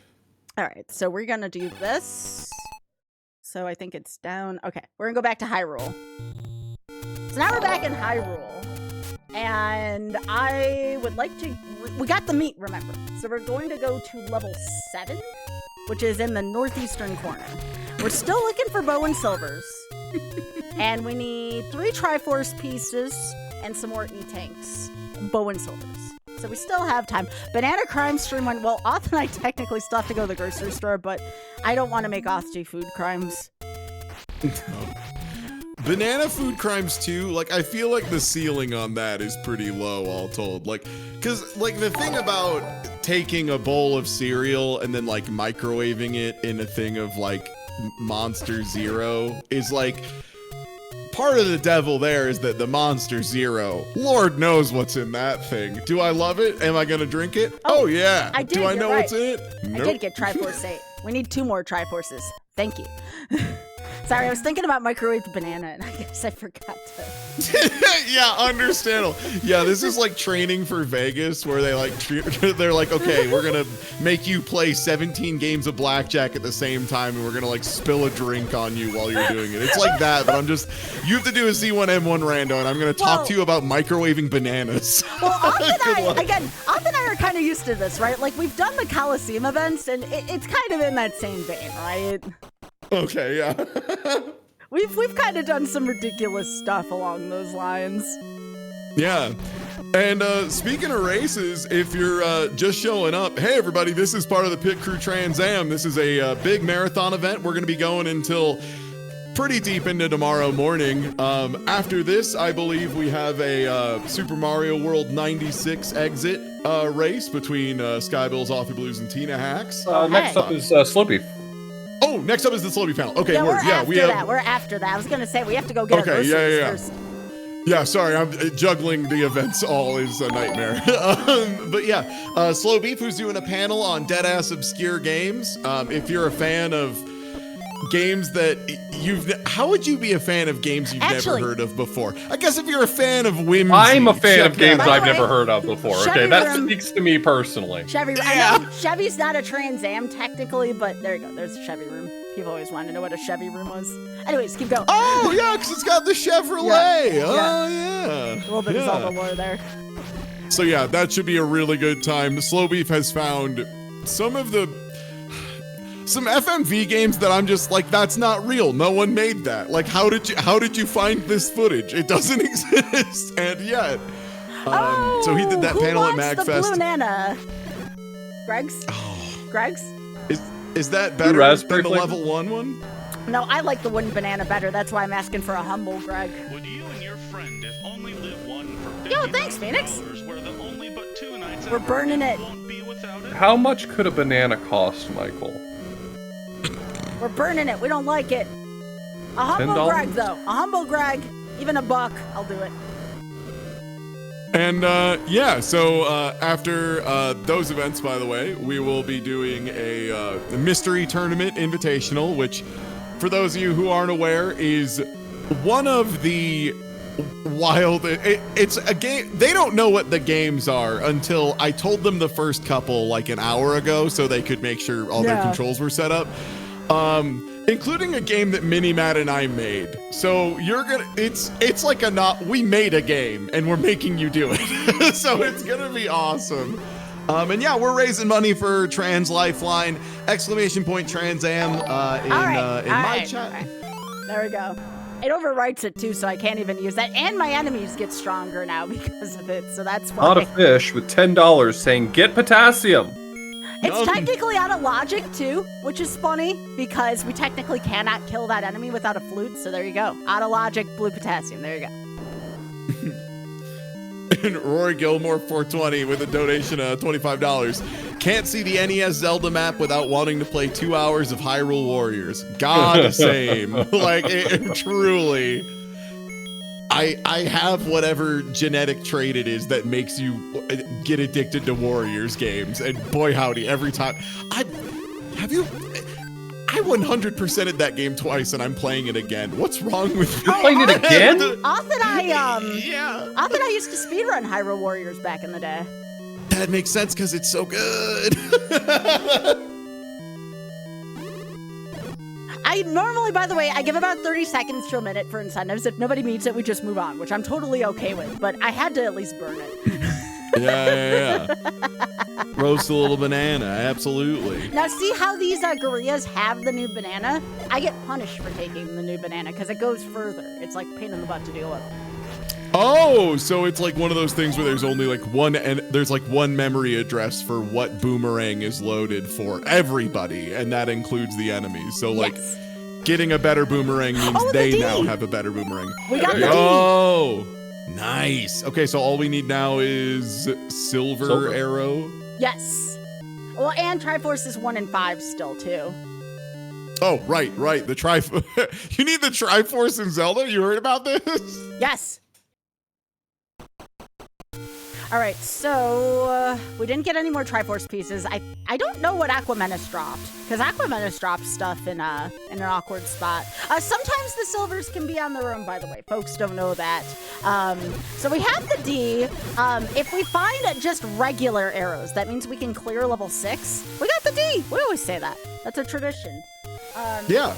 All right, so we're gonna do this. So I think it's down. Okay, we're gonna go back to Hyrule. So now we're back in Hyrule. And I would like to... We got the meat, remember. So we're going to go to level 7, which is in the northeastern corner. We're still looking for bow and silvers. And we need 3 Triforce pieces and some more E-Tanks. Bow and silvers. So we still have time. Banana Crime Stream went... Well, Oth and I technically still have to go to the grocery store, but I don't want to make Oth do food crimes. Banana food crimes too, like, I feel like the ceiling on that is pretty low, all told. Like, cause, like, the thing about taking a bowl of cereal and then, like, microwaving it in a thing of, like, Monster Zero is, like, part of the devil there is that the Monster Zero, Lord knows what's in that thing. Do I love it? Am I gonna drink it? Oh yeah. I did, Do I know right. what's in it? Nope. I did get Triforce 8. We need 2 more Triforces. Thank you. Sorry, I was thinking about microwaved banana, and I guess I forgot to. Yeah, understandable. Yeah, this is like training for Vegas, where they like they're like, okay, we're gonna make you play 17 games of blackjack at the same time, and we're gonna like spill a drink on you while you're doing it. It's like that, but you have to do a C1M1 rando, and I'm gonna talk to you about microwaving bananas. Well, Oth and I are kind of used to this, right? Like, we've done the Coliseum events, and it's kind of in that same vein, right? Okay, yeah. We've kind of done some ridiculous stuff along those lines. Yeah. And speaking of races, if you're just showing up, hey everybody, this is part of the Pit Crew Trans Am. This is a big marathon event. We're going to be going until pretty deep into tomorrow morning. After this, I believe we have a Super Mario World 96 exit race between Skybills, Author Blues, and Tina Hacks. Next up is Slow Beef. Oh, next up is the Slowbee panel. Okay, yeah, we're after that. I was gonna say we have to go get our groceries first. Yeah, sorry, I'm juggling the events all is a nightmare. But yeah, Slow Beef, who's doing a panel on dead-ass obscure games. If you're a fan of games that how would you be a fan of games you've never heard of before? I guess if you're a fan of whimsy. I'm a fan of games I've never heard of before. Okay, that speaks to me personally. Chevy, I know Chevy's not a Trans Am technically, but there you go. There's a Chevy room. People always wanted to know what a Chevy room was. Anyways, keep going. Oh yeah, because it's got the Chevrolet. Yeah. Oh yeah. A little bit of Zelda lore there. So yeah, that should be a really good time. Slow Beef has found some FMV games that I'm just like, that's not real. No one made that. Like, how did you find this footage? It doesn't exist, and yet. So he did that panel at MagFest. The blue banana? Greg's? Oh. Greg's? Is that better than the level 1 one? No, I like the wooden banana better. That's why I'm asking for a humble Greg. Would you and your friend if only live one for Yo, thanks, Phoenix. were the only but 2 nights We're burning it. won't be without it? How much could a banana cost, Michael? We're burning it. We don't like it. A humble $10? Greg, though. A humble Greg. Even $1. I'll do it. And yeah, so after those events, by the way, we will be doing a mystery tournament invitational, which, for those of you who aren't aware, is one of the wild. It's a game. They don't know what the games are until I told them the first couple like an hour ago, so they could make sure all their controls were set up. Including a game that Mini Matt and I made. So it's like we made a game and we're making you do it. So it's gonna be awesome. And yeah, we're raising money for Trans Lifeline, ! Trans Am in my chat. Right. There we go. It overwrites it too, so I can't even use that. And my enemies get stronger now because of it, so that's why. Not a fish with $10 saying get potassium. It's technically out of logic too, which is funny because we technically cannot kill that enemy without a flute. So there you go. Out of logic, blue potassium. There you go. And Rory Gilmore 420 with a donation of $25. Can't see the NES Zelda map without wanting to play 2 hours of Hyrule Warriors. God, same. Like, truly. I have whatever genetic trait it is that makes you get addicted to Warriors games, and boy howdy, every time I 100%ed that game twice, and I'm playing it again. What's wrong with you? Playing it again? Often I Yeah. Often I used to speedrun Hyrule Warriors back in the day. That makes sense because it's so good. I normally, by the way, I give about 30 seconds to a minute for incentives. If nobody meets it, we just move on, which I'm totally okay with, but I had to at least burn it. Yeah. Roast a little banana, absolutely. Now see how these gorillas have the new banana? I get punished for taking the new banana because it goes further. It's like pain in the butt to deal with. Oh, so it's like one of those things where there's only like one memory address for what boomerang is loaded for everybody, and that includes the enemies. So like Yes. getting a better boomerang means Oh, the they D. now have a better boomerang. We got the D. Oh, nice. Okay, so all we need now is silver arrow. Yes. Well, and Triforce 1 and 5 still too. Oh, right. The you need the Triforce in Zelda? You heard about this? Yes. All right, so we didn't get any more Triforce pieces. I don't know what Aquamenus dropped, because Aquamenus dropped stuff in an awkward spot. Sometimes the silvers can be on their own, by the way. Folks don't know that. So we have the D. If we find just regular arrows, that means we can clear level 6. We got the D. We always say that. That's a tradition. Yeah.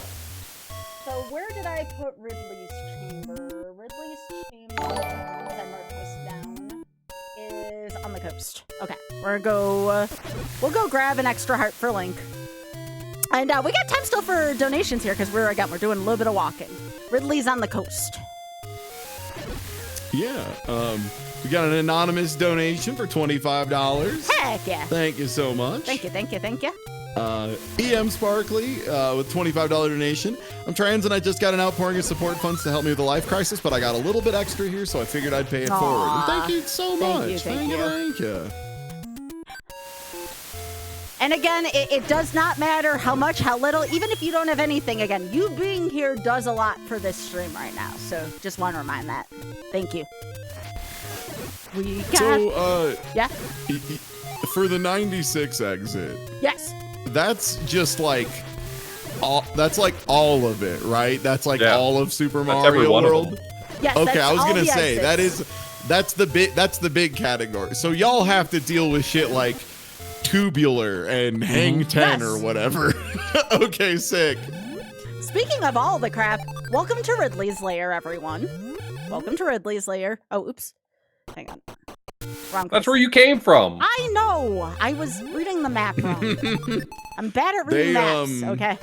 So where did I put Ridley's chamber? Ridley's chamber, as I mark this down, is on the coast. Okay, we'll go grab an extra heart for Link. And we got time still for donations here because we're doing a little bit of walking. Ridley's on the coast. Yeah. We got an anonymous donation for $25. Heck yeah. Thank you so much. Thank you. EM Sparkly with $25 donation. I'm trans and I just got an outpouring of support funds to help me with a life crisis, but I got a little bit extra here, so I figured I'd pay it Aw. forward. And thank you so much. Thank you. Thank you. And again, it does not matter how much, how little, even if you don't have anything. Again, you being here does a lot for this stream right now. So just want to remind that. Thank you. We got... So, yeah? For the 96 exit, Yes. that's just like all of it, right? That's like all of Super That's every Mario one of World. them. Yes, Okay, that's I was all gonna the say exits. that's the big category. So y'all have to deal with shit like Tubular and Hang 10 or Yes. whatever. Okay, sick. Speaking of all the crap, welcome to Ridley's Lair, everyone. Welcome to Ridley's Lair. Oh, oops. Hang on. Wrong That's place. where you came from. I know! I was reading the map wrong. I'm bad at reading maps, okay?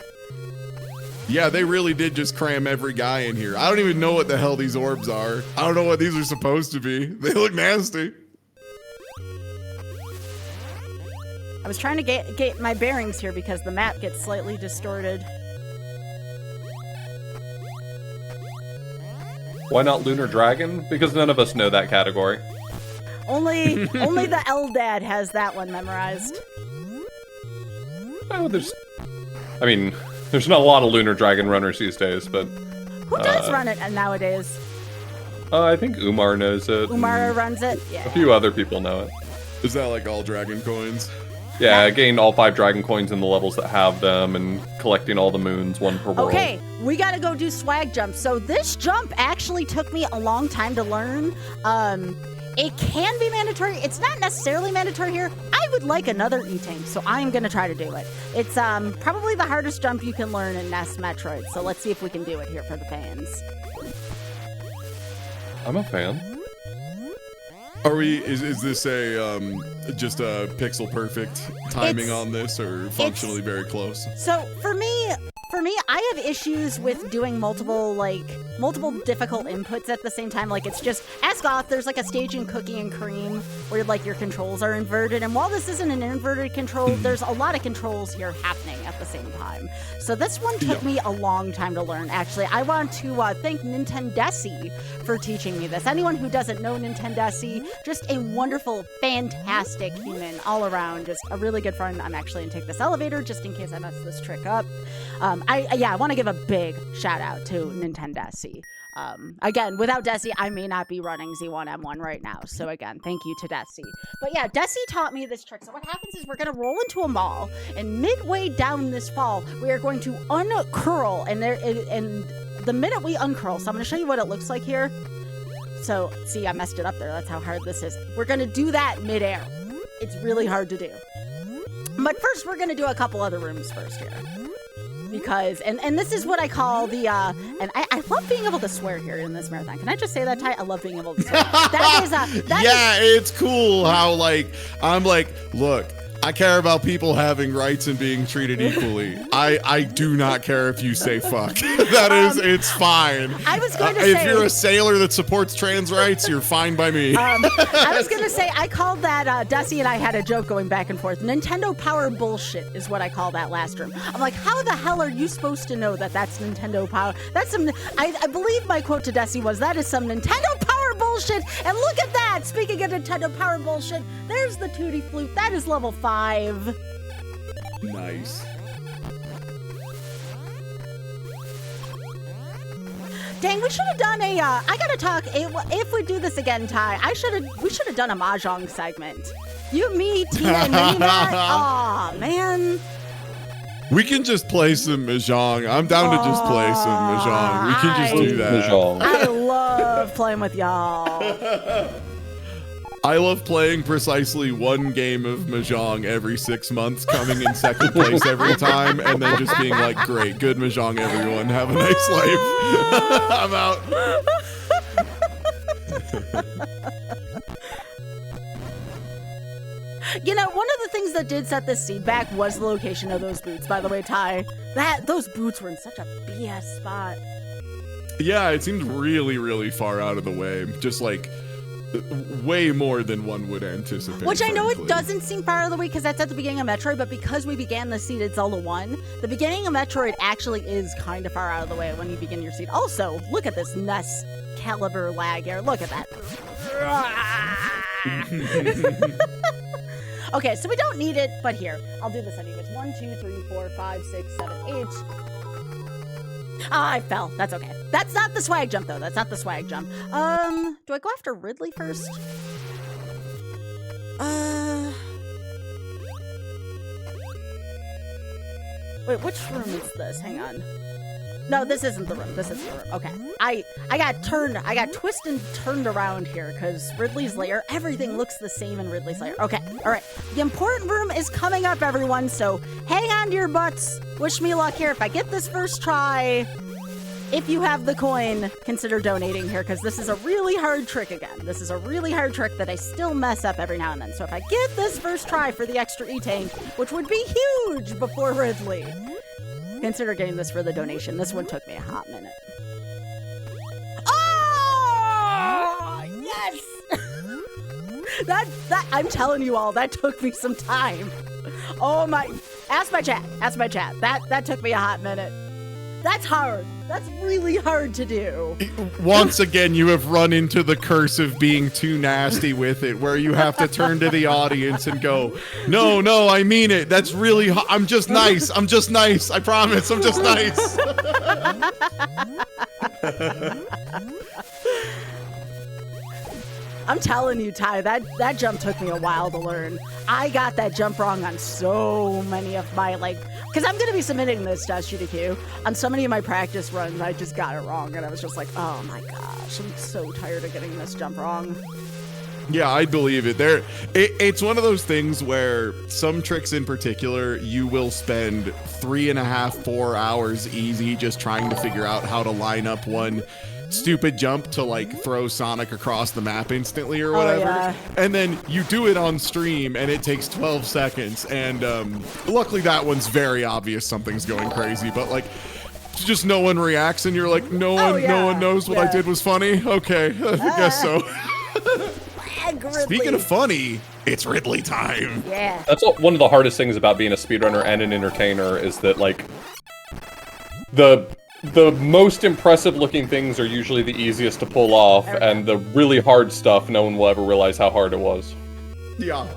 Yeah, they really did just cram every guy in here. I don't even know what the hell these orbs are. I don't know what these are supposed to be. They look nasty. I was trying to get my bearings here because the map gets slightly distorted. Why not Lunar Dragon? Because none of us know that category. Only the Eldad has that one memorized. Oh, there's not a lot of Lunar Dragon runners these days, but Who does run it nowadays? I think Umar knows it. Umar runs it? A Yeah. few other people know it. Is that like all dragon coins? Yeah, I gained all 5 dragon coins in the levels that have them, and collecting all the moons, 1 per world. Okay, we gotta go do swag jumps. So this jump actually took me a long time to learn. It can be mandatory. It's not necessarily mandatory here. I would like another E-Tank, so I'm gonna try to do it. It's probably the hardest jump you can learn in NES Metroid, so let's see if we can do it here for the fans. I'm a fan. Are we? Is this a just a pixel perfect timing It's- on this, or functionally very close? So for me, I have issues with doing multiple difficult inputs at the same time. Like it's just, ask off, there's like a stage in Cookie and Cream where like your controls are inverted. And while this isn't an inverted control, there's a lot of controls here happening at the same time. So this one took me a long time to learn, actually. I want to thank Nintendesi for teaching me this. Anyone who doesn't know Nintendesi, just a wonderful, fantastic human all around. Just a really good friend. I'm actually going to take this elevator just in case I mess this trick up. I want to give a big shout out to Nintendesi. Again, without Desi, I may not be running Z1M1 right now. So again, thank you to Desi. But yeah, Desi taught me this trick. So what happens is we're going to roll into a mall, and midway down this fall, we are going to uncurl, and the minute we uncurl, so I'm going to show you what it looks like here. So, see, I messed it up there. That's how hard this is. We're going to do that midair. It's really hard to do. But first, we're going to do a couple other rooms first here. Because, and this is what I call the, and I love being able to swear here in this marathon. Can I just say that, Ty? I love being able to swear. It's cool how, like, I'm like, look, I care about people having rights and being treated equally. I do not care if you say fuck. It's fine. I was going to say, if you're a sailor that supports trans rights, you're fine by me. I was going to say, I called that, Dusty and I had a joke going back and forth. Nintendo Power bullshit is what I call that last room. I'm like, how the hell are you supposed to know that that's Nintendo Power? That's some, I believe my quote to Dusty was, that is some Nintendo Power bullshit. And look at that. Speaking of Nintendo Power bullshit, there's the Tutti Flute. That is level 5. Nice. Dang, we should have done a, I gotta talk, if we do this again, Ty, we should have done a Mahjong segment. You, me, Tina, and Nina. Aw, man. We can just play some Mahjong. I'm down to just play some Mahjong. We can just do that. Mahjong. I love playing with y'all. I love playing precisely one game of Mahjong every 6 months, coming in second place every time, and then just being like, great, good Mahjong, everyone. Have a nice life. I'm out. You know, one of the things that did set this seed back was the location of those boots, by the way, Ty. Those boots were in such a BS spot. Yeah, it seemed really, really far out of the way. Just like, way more than one would anticipate. Which I know frankly. it doesn't seem far out of the way because that's at the beginning of Metroid, but because we began the seed at Zelda 1, the beginning of Metroid actually is kind of far out of the way when you begin your seed. Also, look at this NES caliber lag here. Look at that. Okay, so we don't need it, but here. I'll do this anyways. 1, 2, 3, 4, 5, 6, 7, 8. Ah, I fell. That's okay. That's not the swag jump, though. That's not the swag jump. Do I go after Ridley first? Wait, which room is this? Hang on. No, this isn't the room. This isn't the room. Okay. I got twisted and turned around here because Ridley's lair, everything looks the same in Ridley's lair. Okay. All right. The important room is coming up, everyone. So hang on to your butts. Wish me luck here. If I get this first try, if you have the coin, consider donating here because this is a really hard trick again. This is a really hard trick that I still mess up every now and then. So if I get this first try for the extra E-Tank, which would be huge before Ridley, consider getting this for the donation. This one took me a hot minute. Oh! Yes! that I'm telling you all, that took me some time. Oh my, ask my chat. That took me a hot minute. That's hard. That's really hard to do. Once again, you have run into the curse of being too nasty with it, where you have to turn to the audience and go, no, I mean it. That's really, I'm just nice. I promise. I'm just nice. I'm telling you, Ty, that jump took me a while to learn. I got that jump wrong on so many of my, because I'm going to be submitting this to SGDQ. On so many of my practice runs, I just got it wrong, and I was just like, oh my gosh, I'm so tired of getting this jump wrong. Yeah, I believe it. It's one of those things where some tricks in particular, you will spend 3.5, 4 hours easy just trying to figure out how to line up one stupid jump to throw Sonic across the map instantly or whatever. Oh, yeah. And then you do it on stream and it takes 12 seconds. And luckily that one's very obvious something's going crazy, but just no one reacts and you're like, no one knows what I did was funny. Okay, I guess so. Speaking of funny, it's Ridley time. Yeah. That's one of the hardest things about being a speedrunner and an entertainer is that the most impressive looking things are usually the easiest to pull off, and the really hard stuff, no one will ever realize how hard it was. Yeah.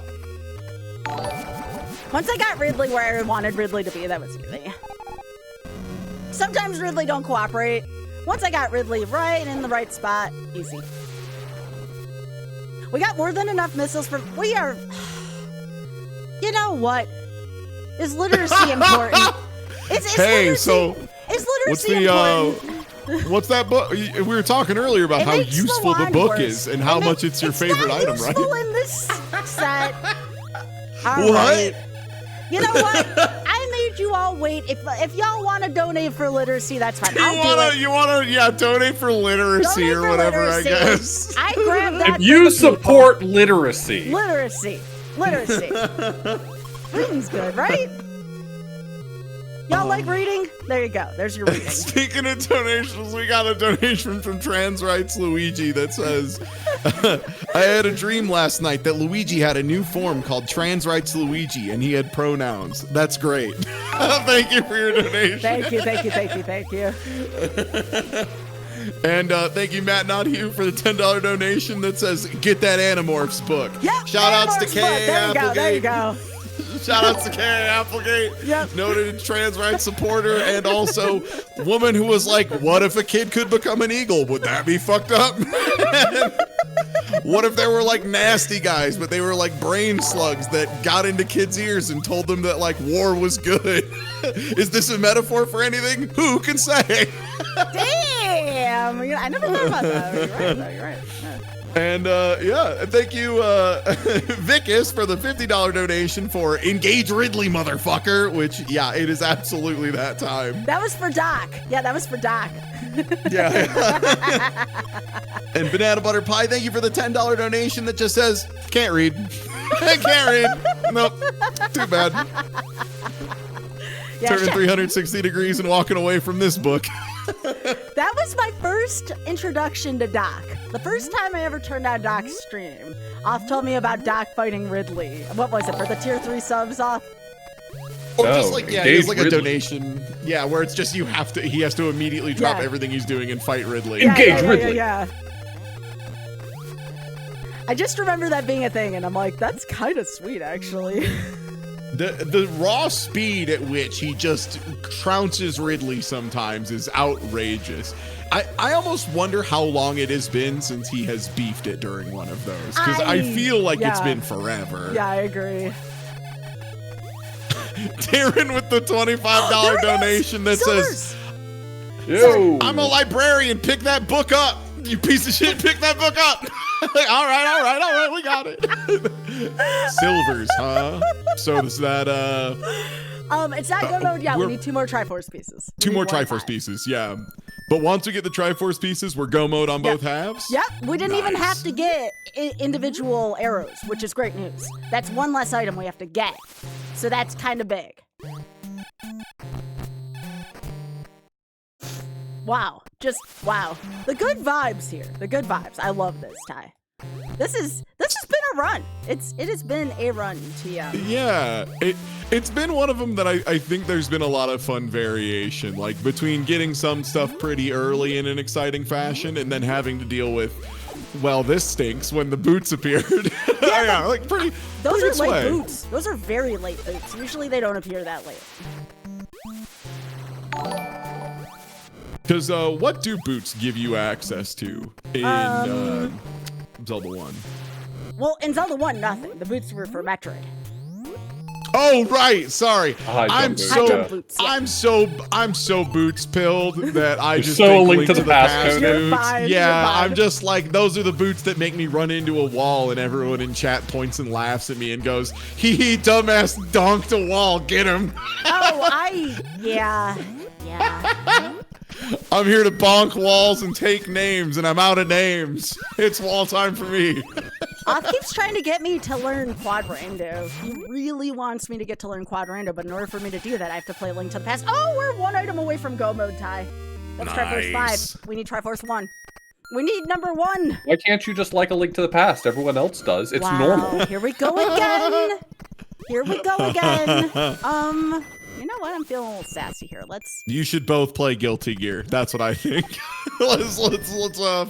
Once I got Ridley where I wanted Ridley to be, that was easy. Sometimes Ridley don't cooperate. Once I got Ridley right in the right spot, easy. We got more than enough missiles for. We are. You know what? Is literacy important? Is Hey, literacy, so is what's literacy the important? what's that book? We were talking earlier about It how makes useful the wand book worse. is and how much it's your favorite not item, useful right? in this set. All What? right. You know what? I made you all wait. If y'all want to donate for literacy, that's fine. You wanna donate for literacy Donate or for whatever, literacy. I guess. I grabbed that. If you for the people. support literacy, Literacy. Reading's good, right? Y'all like reading? There you go. There's your reading. Speaking of donations, we got a donation from Trans Rights Luigi that says, I had a dream last night that Luigi had a new form called Trans Rights Luigi and he had pronouns. That's great. Thank you for your donation. Thank you. And thank you, Matt Nodhue, for the $10 donation that says, get that Animorphs book. Yep. Shout outs to Animorphs Kay book. There Applegate. you go. Shout outs to Kay Applegate, Yep. noted trans rights supporter, and also woman who was like, what if a kid could become an eagle? Would that be fucked up? What if there were like nasty guys, but they were like brain slugs that got into kids' ears and told them that like war was good? Is this a metaphor for anything? Who can say? Damn. I never thought about that. You're right. Yeah. And thank you, Vicus, for the $50 donation for Engage Ridley, motherfucker, which, yeah, it is absolutely that time. That was for Doc. Yeah, that was for Doc. Yeah. And Banana Butter Pie, thank you for the $10 donation that just says, can't read. Can't read. Nope. Too bad. Yeah, Turning 360 degrees and walking away from this book. That was my first introduction to Doc. The first time I ever turned on Doc's stream. Off told me about Doc fighting Ridley. What was it, for the tier 3 subs, Off? Or just like, yeah, it's Engage like a Ridley. donation. Yeah, where it's just he has to immediately drop Yeah. everything he's doing and fight Ridley. Engage Ridley. Yeah. I just remember that being a thing, and I'm like, that's kind of sweet, actually. The raw speed at which he just trounces Ridley sometimes is outrageous. I almost wonder how long it has been since he has beefed it during one of those. Because I feel like it's yeah. been forever. Yeah, I agree. Darren with the $25 There it is! donation that says, Yo. I'm a librarian, pick that book up. You piece of shit, pick that book up. all right, we got it. Silvers, huh? So is that It's not go mode. Yeah, we we're- need 2 more Triforce pieces. two We more need 1 Triforce time. pieces, yeah. But once we get the Triforce pieces, we're go mode on both halves? Yep, we didn't even Nice. have to get individual arrows, which is great news. That's one less item we have to get. So that's kind of big. Wow, just wow. The good vibes here. The good vibes. I love this, Ty. This has been a run. It has been a run, TM. Yeah, it's been one of them that I think there's been a lot of fun variation, like between getting some stuff pretty early in an exciting fashion and then having to deal with, well, this stinks when the boots appeared. Yeah, like pretty. Those pretty are late sway. boots. Those are very late boots. Usually they don't appear that late. Because what do boots give you access to in Zelda 1? Well, in Zelda 1, nothing. The boots were for Metroid. Oh right, sorry. High jump boots, High jump yeah. boots. Yeah. I'm so boots pilled that I You're just so think Link to the Past coded. You're boots. fine, Yeah, you're fine. I'm just like, those are the boots that make me run into a wall and everyone in chat points and laughs at me and goes, hee, dumbass donked a wall, get him. Yeah. I'm here to bonk walls and take names and I'm out of names. It's wall time for me. Oth keeps trying to get me to learn Quadrando. He really wants me to get to learn Quadrando, but in order for me to do that, I have to play Link to the Past. Oh, we're 1 item away from Go Mode, Ty. That's Triforce Nice. 5. We need Triforce 1. We need number 1. Why can't you just like a Link to the Past? Everyone else does. It's Wow, normal. Here we go again. You know what? I'm feeling a little sassy here. Let's. You should both play Guilty Gear. That's what I think. let's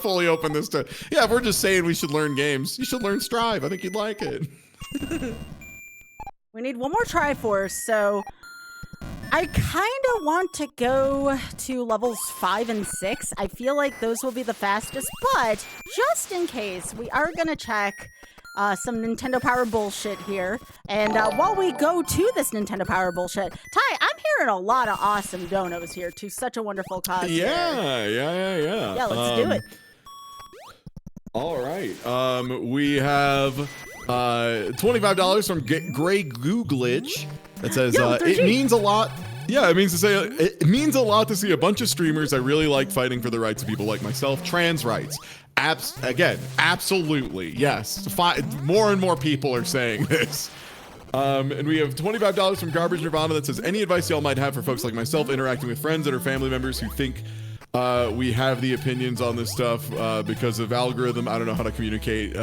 fully open this to. Yeah, if we're just saying we should learn games, you should learn Strive. I think you'd like it. We need 1 more Triforce, so I kind of want to go to levels 5 and 6. I feel like those will be the fastest, but just in case, we are going to check some Nintendo Power bullshit here. And while we go to this Nintendo Power bullshit, Ty, I'm hearing a lot of awesome donos here to such a wonderful cause. Yeah. Yeah, let's do it. All right. We have $25 from Gray Googlitch that says it means a lot. Yeah, it means a lot to see a bunch of streamers I really like fighting for the rights of people like myself, trans rights. Absolutely, yes. More and more people are saying this. And we have $25 from Garbage Nirvana that says, any advice y'all might have for folks like myself interacting with friends and or family members who think we have the opinions on this stuff because of algorithm. I don't know how to communicate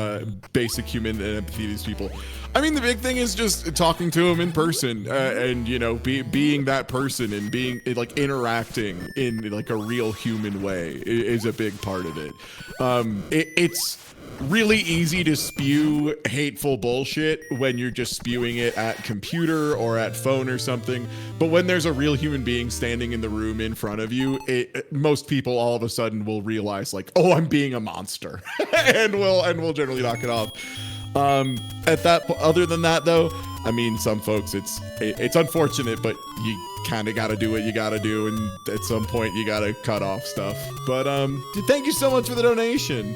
basic human empathy to these people. I mean, the big thing is just talking to them in person and, you know, being that person and being like interacting in like a real human way is a big part of it. It's really easy to spew hateful bullshit when you're just spewing it at computer or at phone or something. But when there's a real human being standing in the room in front of you, most people all of a sudden will realize like, oh, I'm being a monster, and we'll generally knock it off. Other than that though, I mean, some folks it's unfortunate, but you kind of got to do what you got to do, and at some point you got to cut off stuff. But thank you so much for the donation.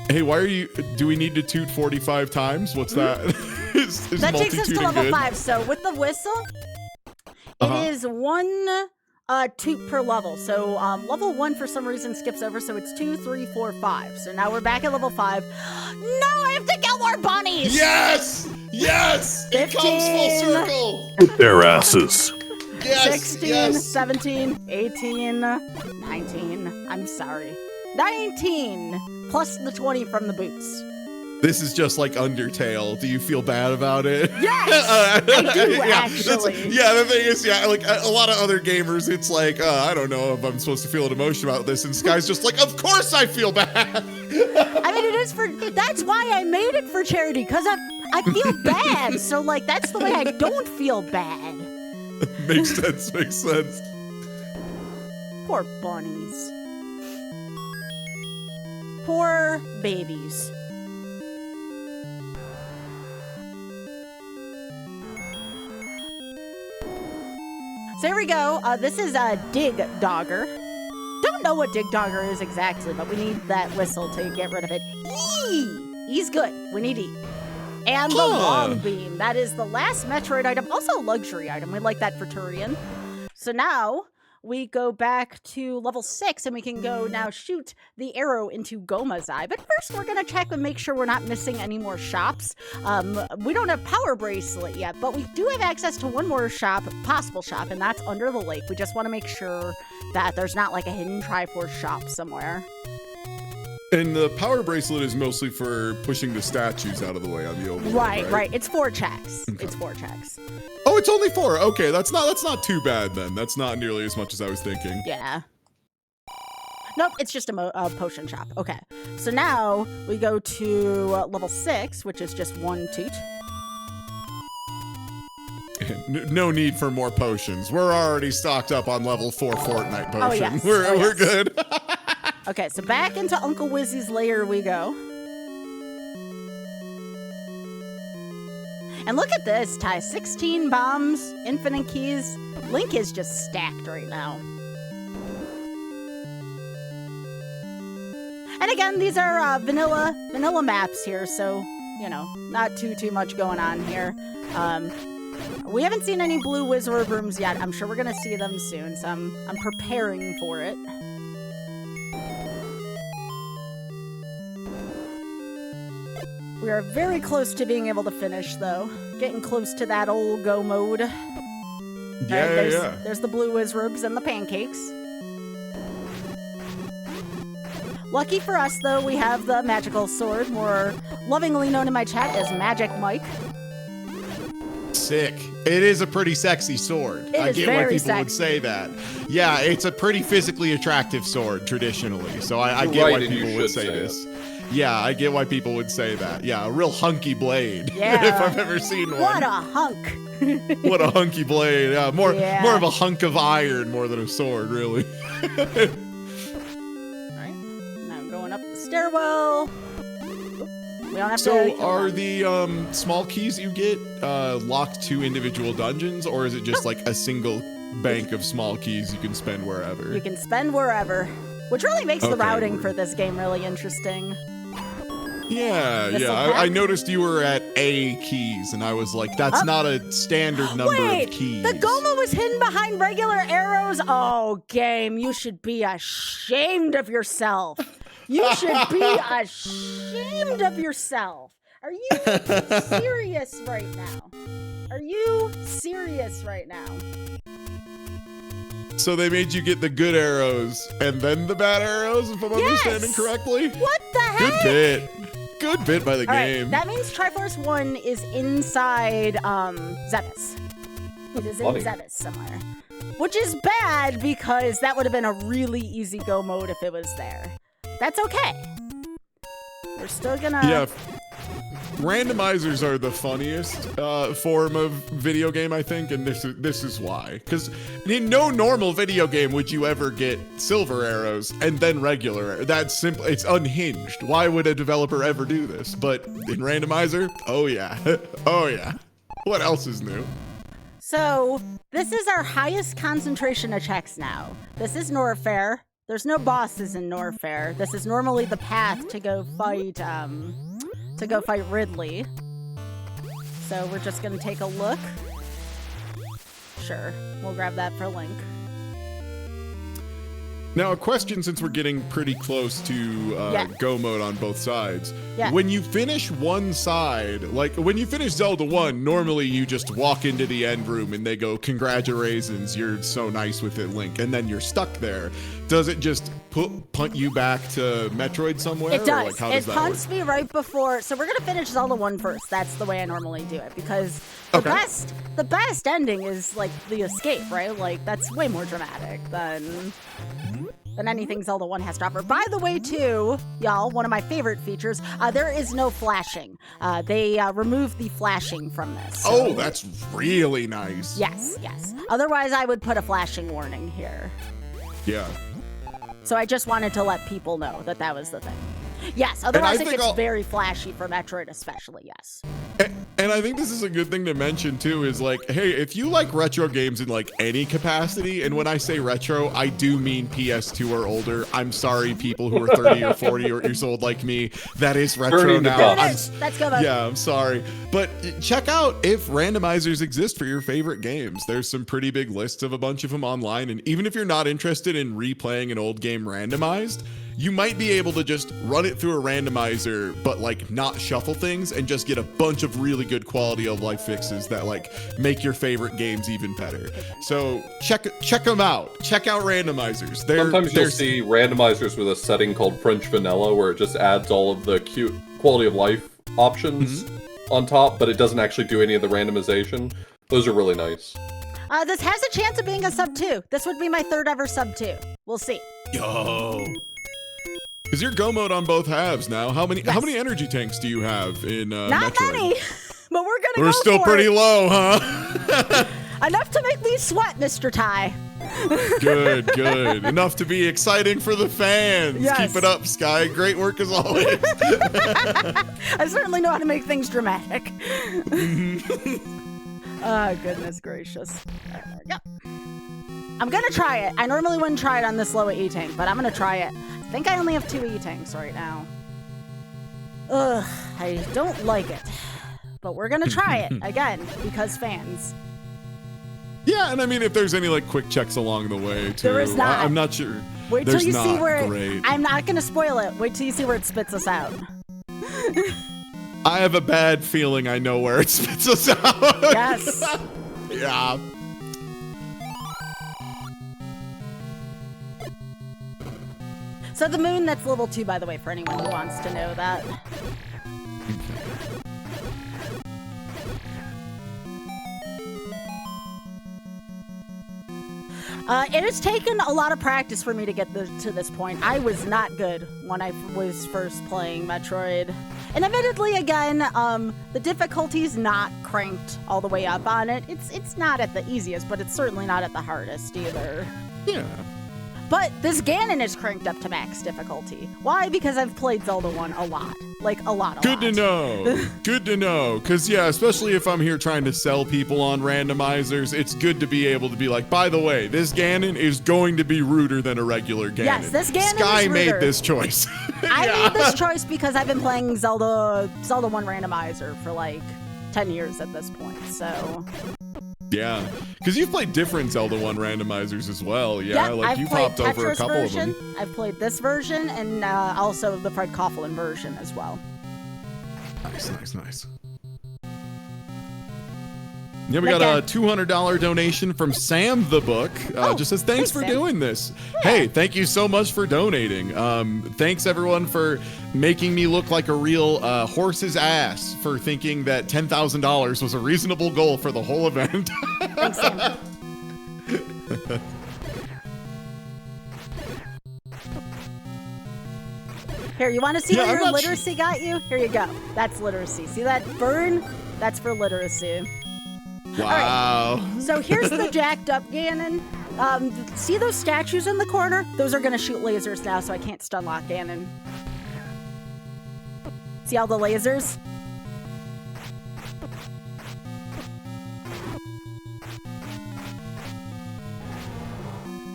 Hey, do we need to toot 45 times? What's that? is that takes us to level 5. So with the whistle, it is 1 toot per level. So level 1 for some reason skips over, so it's 2, 3, 4, 5. So now we're back at level 5. No, I have to get more bunnies! Yes! Yes! 15, it comes full circle! With their asses. Yes! 16, yes. 17, 18, 19. I'm sorry. 19 plus the 20 from the boots. This is just like Undertale. Do you feel bad about it? Yes, I do actually. The thing is, like a lot of other gamers, it's like, I don't know if I'm supposed to feel an emotion about this, and Sky's just like, of course I feel bad. I mean, that's why I made it for charity, because I feel bad, so like that's the way I don't feel bad. Makes sense. Poor bunnies. Poor babies. So here we go. This is a Dig Dogger. Don't know what Dig Dogger is exactly, but we need that whistle to get rid of it. E's good. We need E. And the long beam. That is the last Metroid item. Also a luxury item. We like that for Turian. So now we go back to level 6 and we can go now shoot the arrow into Goma's eye. But first we're going to check and make sure we're not missing any more shops. We don't have Power Bracelet yet, but we do have access to one more shop, possible shop, and that's under the lake. We just want to make sure that there's not like a hidden Triforce shop somewhere. And the Power Bracelet is mostly for pushing the statues out of the way on the overworld, right. It's 4 checks. Okay. It's 4 checks. Oh, it's only 4. Okay, that's not too bad then. That's not nearly as much as I was thinking. Yeah. Nope, it's just a potion shop. Okay. So now we go to level 6, which is just 1 toot. No need for more potions. We're already stocked up on level 4 Fortnite potion. Oh, yes. We're good. Okay, so back into Uncle Wizzy's lair we go. And look at this, Ty. 16 bombs, infinite keys. Link is just stacked right now. And again, these are vanilla maps here, so, you know, not too much going on here. We haven't seen any blue wizard rooms yet. I'm sure we're gonna see them soon, so I'm preparing for it. We are very close to being able to finish, though. Getting close to that old go mode. Yeah. There's the blue whiz rubes and the pancakes. Lucky for us, though, we have the magical sword, more lovingly known in my chat as Magic Mike. Sick. It is a pretty sexy sword. I get why people would say that. Yeah, it's a pretty physically attractive sword, traditionally. So I get why people would say this. Yeah, I get why people would say that. Yeah, a real hunky blade. Yeah. If I've ever seen one. What a hunk. What a hunky blade. Yeah, more of a hunk of iron more than a sword, really. Alright. Now going up the stairwell. We don't have to So kill are them. the small keys you get locked to individual dungeons, or is it just like a single bank of small keys you can spend wherever? You can spend wherever, which really makes the Okay, routing we're- for this game really interesting. Yeah, This'll yeah. I pack? noticed you were at A keys, and I was like, that's not a standard number Wait, of keys. the Goma was hidden behind regular arrows? Oh, game, you should be ashamed of yourself. You should be ashamed of yourself. Are you serious right now? Are you serious right now? So they made you get the good arrows and then the bad arrows, if I'm understanding correctly? What the heck? Good bit. Good bit by the All right, game. that means Triforce 1 is inside Zebus. It is in Funny. Zebus somewhere. Which is bad because that would have been a really easy go mode if it was there. That's okay. We're still gonna... Yeah, randomizers are the funniest form of video game, I think, and this is why. Because in no normal video game would you ever get silver arrows and then regular arrows. That's simple. It's unhinged. Why would a developer ever do this? But in randomizer, oh yeah, oh yeah. What else is new? So, this is our highest concentration of checks now. This is Norfair. There's no bosses in Norfair. This is normally the path to go fight Ridley. So we're just gonna take a look. Sure, we'll grab that for Link. Now, a question, since we're getting pretty close to go mode on both sides. Yeah. When you finish one side, like when you finish Zelda 1, normally you just walk into the end room and they go, congratulations, you're so nice with it, Link, and then you're stuck there. Does it just punt you back to Metroid somewhere? It Or, does. like, how does It that punts work? me right before. So we're gonna finish Zelda 1 first. That's the way I normally do it because the best ending is like the escape, right? Like that's way more dramatic than anything Zelda 1 has to offer. By the way, too, y'all, one of my favorite features, there is no flashing. They removed the flashing from this. So Oh, that's really nice. yes, yes. Otherwise, I would put a flashing warning here. Yeah. So I just wanted to let people know that that was the thing. Yes, otherwise it think gets very flashy for Metroid especially, yes. And I think this is a good thing to mention too, is like, hey, if you like retro games in like any capacity, and when I say retro, I do mean PS2 or older. I'm sorry, people who are 30 or 40 years old like me. That is retro Burning the now. dust. Let's go, bud. Yeah, I'm sorry. But check out if randomizers exist for your favorite games. There's some pretty big lists of a bunch of them online. And even if you're not interested in replaying an old game randomized, you might be able to just run it through a randomizer, but like not shuffle things and just get a bunch of really good quality of life fixes that like make your favorite games even better. So check them out. Check out randomizers. Sometimes you'll see randomizers with a setting called French Vanilla where it just adds all of the cute quality of life options on top, but it doesn't actually do any of the randomization. Those are really nice. This has a chance of being a sub 2. This would be my third ever sub 2. We'll see. Yo. Is your go mode on both halves now? How many energy tanks do you have in Not Metroid? many, but we're gonna We're go still for pretty it. low, huh? Enough to make me sweat, Mr. Ty. Good, good. Enough to be exciting for the fans. Yes. Keep it up, Sky. Great work as always. I certainly know how to make things dramatic. Oh, goodness gracious. There we go. I'm gonna try it. I normally wouldn't try it on this low E-Tank, but I'm gonna try it. I think I only have 2 E-Tanks right now. Ugh, I don't like it. But we're gonna try it, again, because fans. Yeah, and I mean, if there's any like quick checks along the way, too. There is not. I'm not sure. Wait till There's you see not. where Great. I'm not gonna spoil it. Wait till you see where it spits us out. I have a bad feeling I know where it spits us out. Yes. Yeah. So the moon, that's level 2, by the way, for anyone who wants to know that. It has taken a lot of practice for me to get to this point. I was not good when I was first playing Metroid. And admittedly, again, the difficulty's not cranked all the way up on it. It's not at the easiest, but it's certainly not at the hardest either. Yeah. But this Ganon is cranked up to max difficulty. Why? Because I've played Zelda 1 a lot. Like, a lot. Good to know. Good to know. Because, yeah, especially if I'm here trying to sell people on randomizers, it's good to be able to be like, by the way, this Ganon is going to be ruder than a regular Ganon. Yes, this Ganon Sky is ruder. made this choice. I made this choice because I've been playing Zelda 1 Randomizer for, like, 10 years at this point, so... Yeah, because you've played different Zelda 1 randomizers as well. Yeah, like I've you've played hopped over a Tetris couple version, of them. I've played this version, and also the Fred Coughlin version as well. Nice. Yeah, we got a $200 donation from Sam the Book. Just says, thanks for Sam. doing this. Yeah. Hey, thank you so much for donating. Thanks, everyone, for making me look like a real horse's ass for thinking that $10,000 was a reasonable goal for the whole event. Thanks, Sam. Here, you want to see Yeah, what I'm your not literacy got you? Here you go. That's literacy. See that burn? That's for literacy. Wow. So here's the jacked up Ganon. See those statues in the corner? Those are gonna shoot lasers now, so I can't stun lock Ganon. See all the lasers?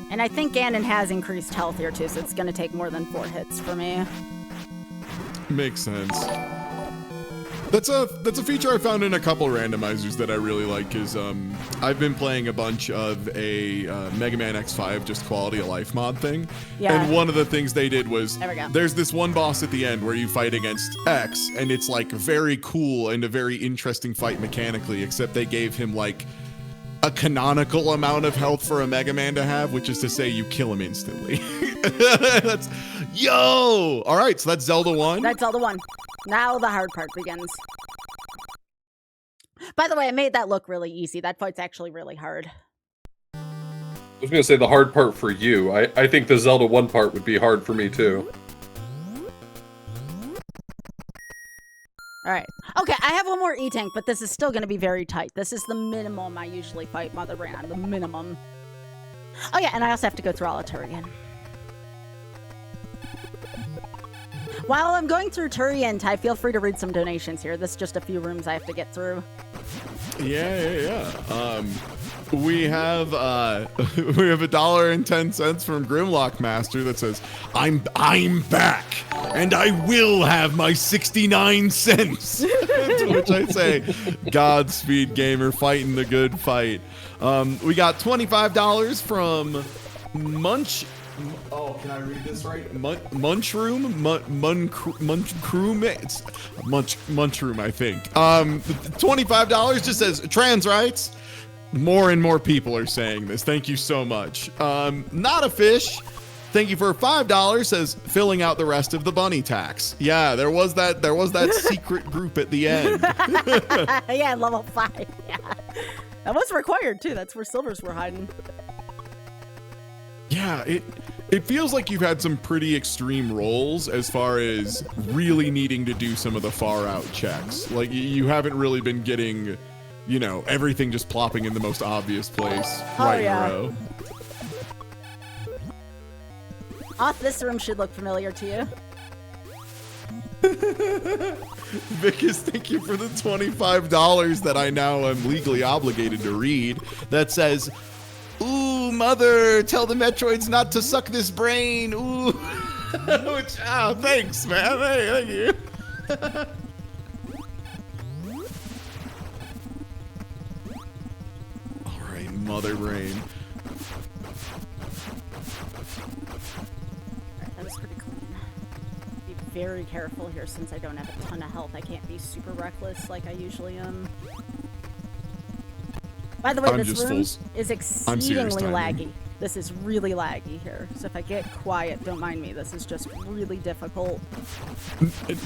And I think Ganon has increased health here too, so it's gonna take more than 4 hits for me. Makes sense. That's a feature I found in a couple randomizers that I really like. Is I've been playing a bunch of a Mega Man X5 just quality of life mod thing, Yeah. and one of the things they did was There we go. there's this one boss at the end where you fight against X, and it's like very cool and a very interesting fight mechanically. Except they gave him like a canonical amount of health for a Mega Man to have, which is to say you kill him instantly. That's yo. All right, so that's Zelda 1. That's Zelda 1. Now the hard part begins. By the way, I made that look really easy. That fight's actually really hard. I was gonna say the hard part for you. I think the Zelda 1 part would be hard for me too. All right. Okay, I have one more E-Tank, but this is still going to be very tight. This is the minimum I usually fight Mother Brand. The minimum. Oh yeah, and I also have to go through Alaturian. While I'm going through Turian, Ty, feel free to read some donations here. This is just a few rooms I have to get through. Yeah. We have $1.10 from Grimlock Master that says, I'm back, and I will have my 69 cents. To which I say, Godspeed, gamer, fighting the good fight. We got $25 from Munch. Oh, can I read this right? Munchroom? Munchroom? It's Munchroom, I think. $25 just says trans rights. More and more people are saying this. Thank you so much. Not a fish. Thank you for $5. Says filling out the rest of the bunny tax. Yeah, there was that secret group at the end. Yeah, level 5. Yeah. That was required too. That's where silvers were hiding. Yeah, it feels like you've had some pretty extreme roles as far as really needing to do some of the far out checks. Like you haven't really been getting, everything just plopping in the most obvious place right in a row. Off this room should look familiar to you. Vicus, thank you for the $25 that I now am legally obligated to read. That says, ooh, mother, tell the Metroids not to suck this brain. Ooh. Which, thanks, man. Hey, thank you. All right, mother brain. That was pretty clean. Be very careful here since I don't have a ton of health. I can't be super reckless like I usually am. By the way, this room is exceedingly laggy. This is really laggy here. So if I get quiet, don't mind me. This is just really difficult.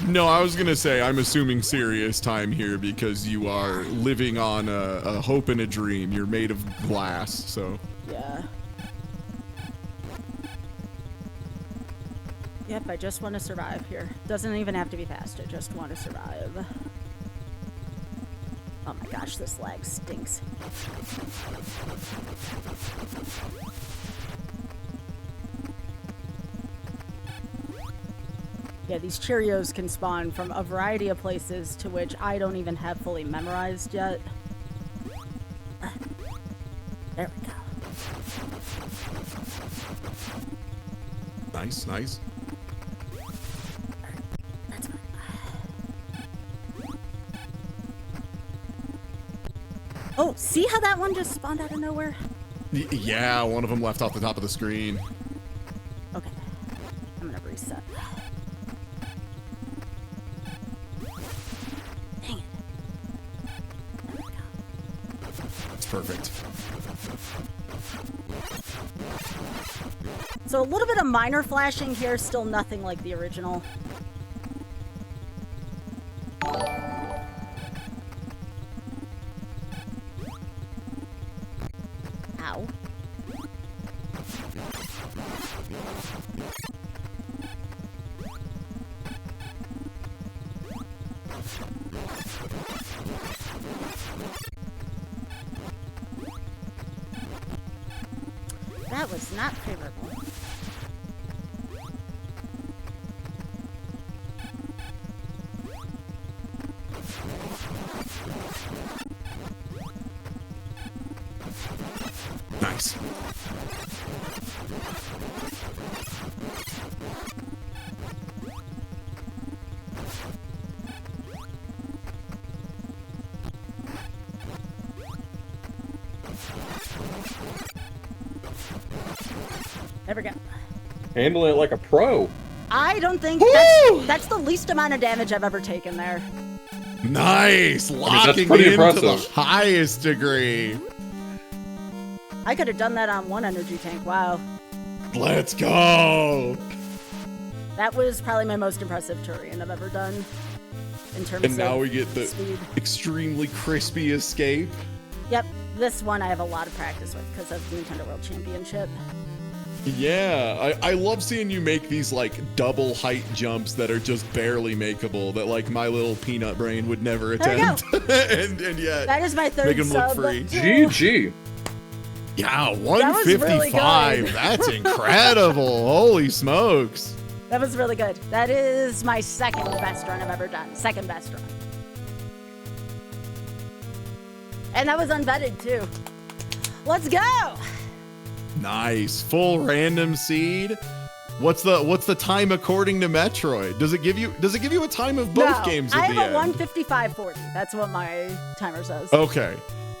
No, I was gonna say I'm assuming serious time here because you are living on a hope and a dream. You're made of glass, so. Yeah. Yep, I just want to survive here. Doesn't even have to be fast. I just want to survive. Oh my gosh, this lag stinks. Yeah, these Cheerios can spawn from a variety of places to which I don't even have fully memorized yet. There we go. Nice, nice. That's fine. Oh, see how that one just spawned out of nowhere? Yeah, one of them left off the top of the screen. Okay. I'm gonna reset. Dang it. There we go. It's perfect. So a little bit of minor flashing here, still nothing like the original. Ow. That was not favorable. Nice. There we go. Handling it like a pro. I don't think that's the least amount of damage I've ever taken there. Nice. that's Locking pretty in to the impressive. highest degree. I could have done that on one energy tank. Wow. Let's go. That was probably my most impressive Turian I've ever done in terms of And now we get the speed. extremely crispy escape. Yep, this one I have a lot of practice with because of Nintendo World Championship. Yeah, I love seeing you make these like double height jumps that are just barely makeable that like my little peanut brain would never There we go. attempt. and yet That is my third make them look sub. free. GG. Yeah, was really 155. good. That's incredible. Holy smokes. That was really good. That is my second best run I've ever done. Second best run. And that was unvetted too. Let's go. Nice. Full random seed. What's the time according to Metroid? Does it give you a time of both No, games I at the have a end? 155.40. That's what my timer says. Okay.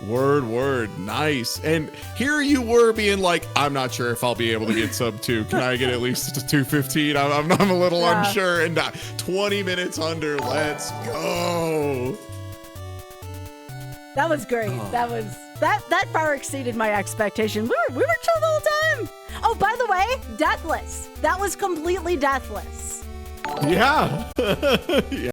Word. Nice. And here you were being like, I'm not sure if I'll be able to get sub 2. Can I get at least to 215? I'm a little Yeah. unsure. And 20 minutes under. Let's go. That was great. That far exceeded my expectation. We were chill the whole time. Oh, by the way, deathless. That was completely deathless. Yeah. Yeah.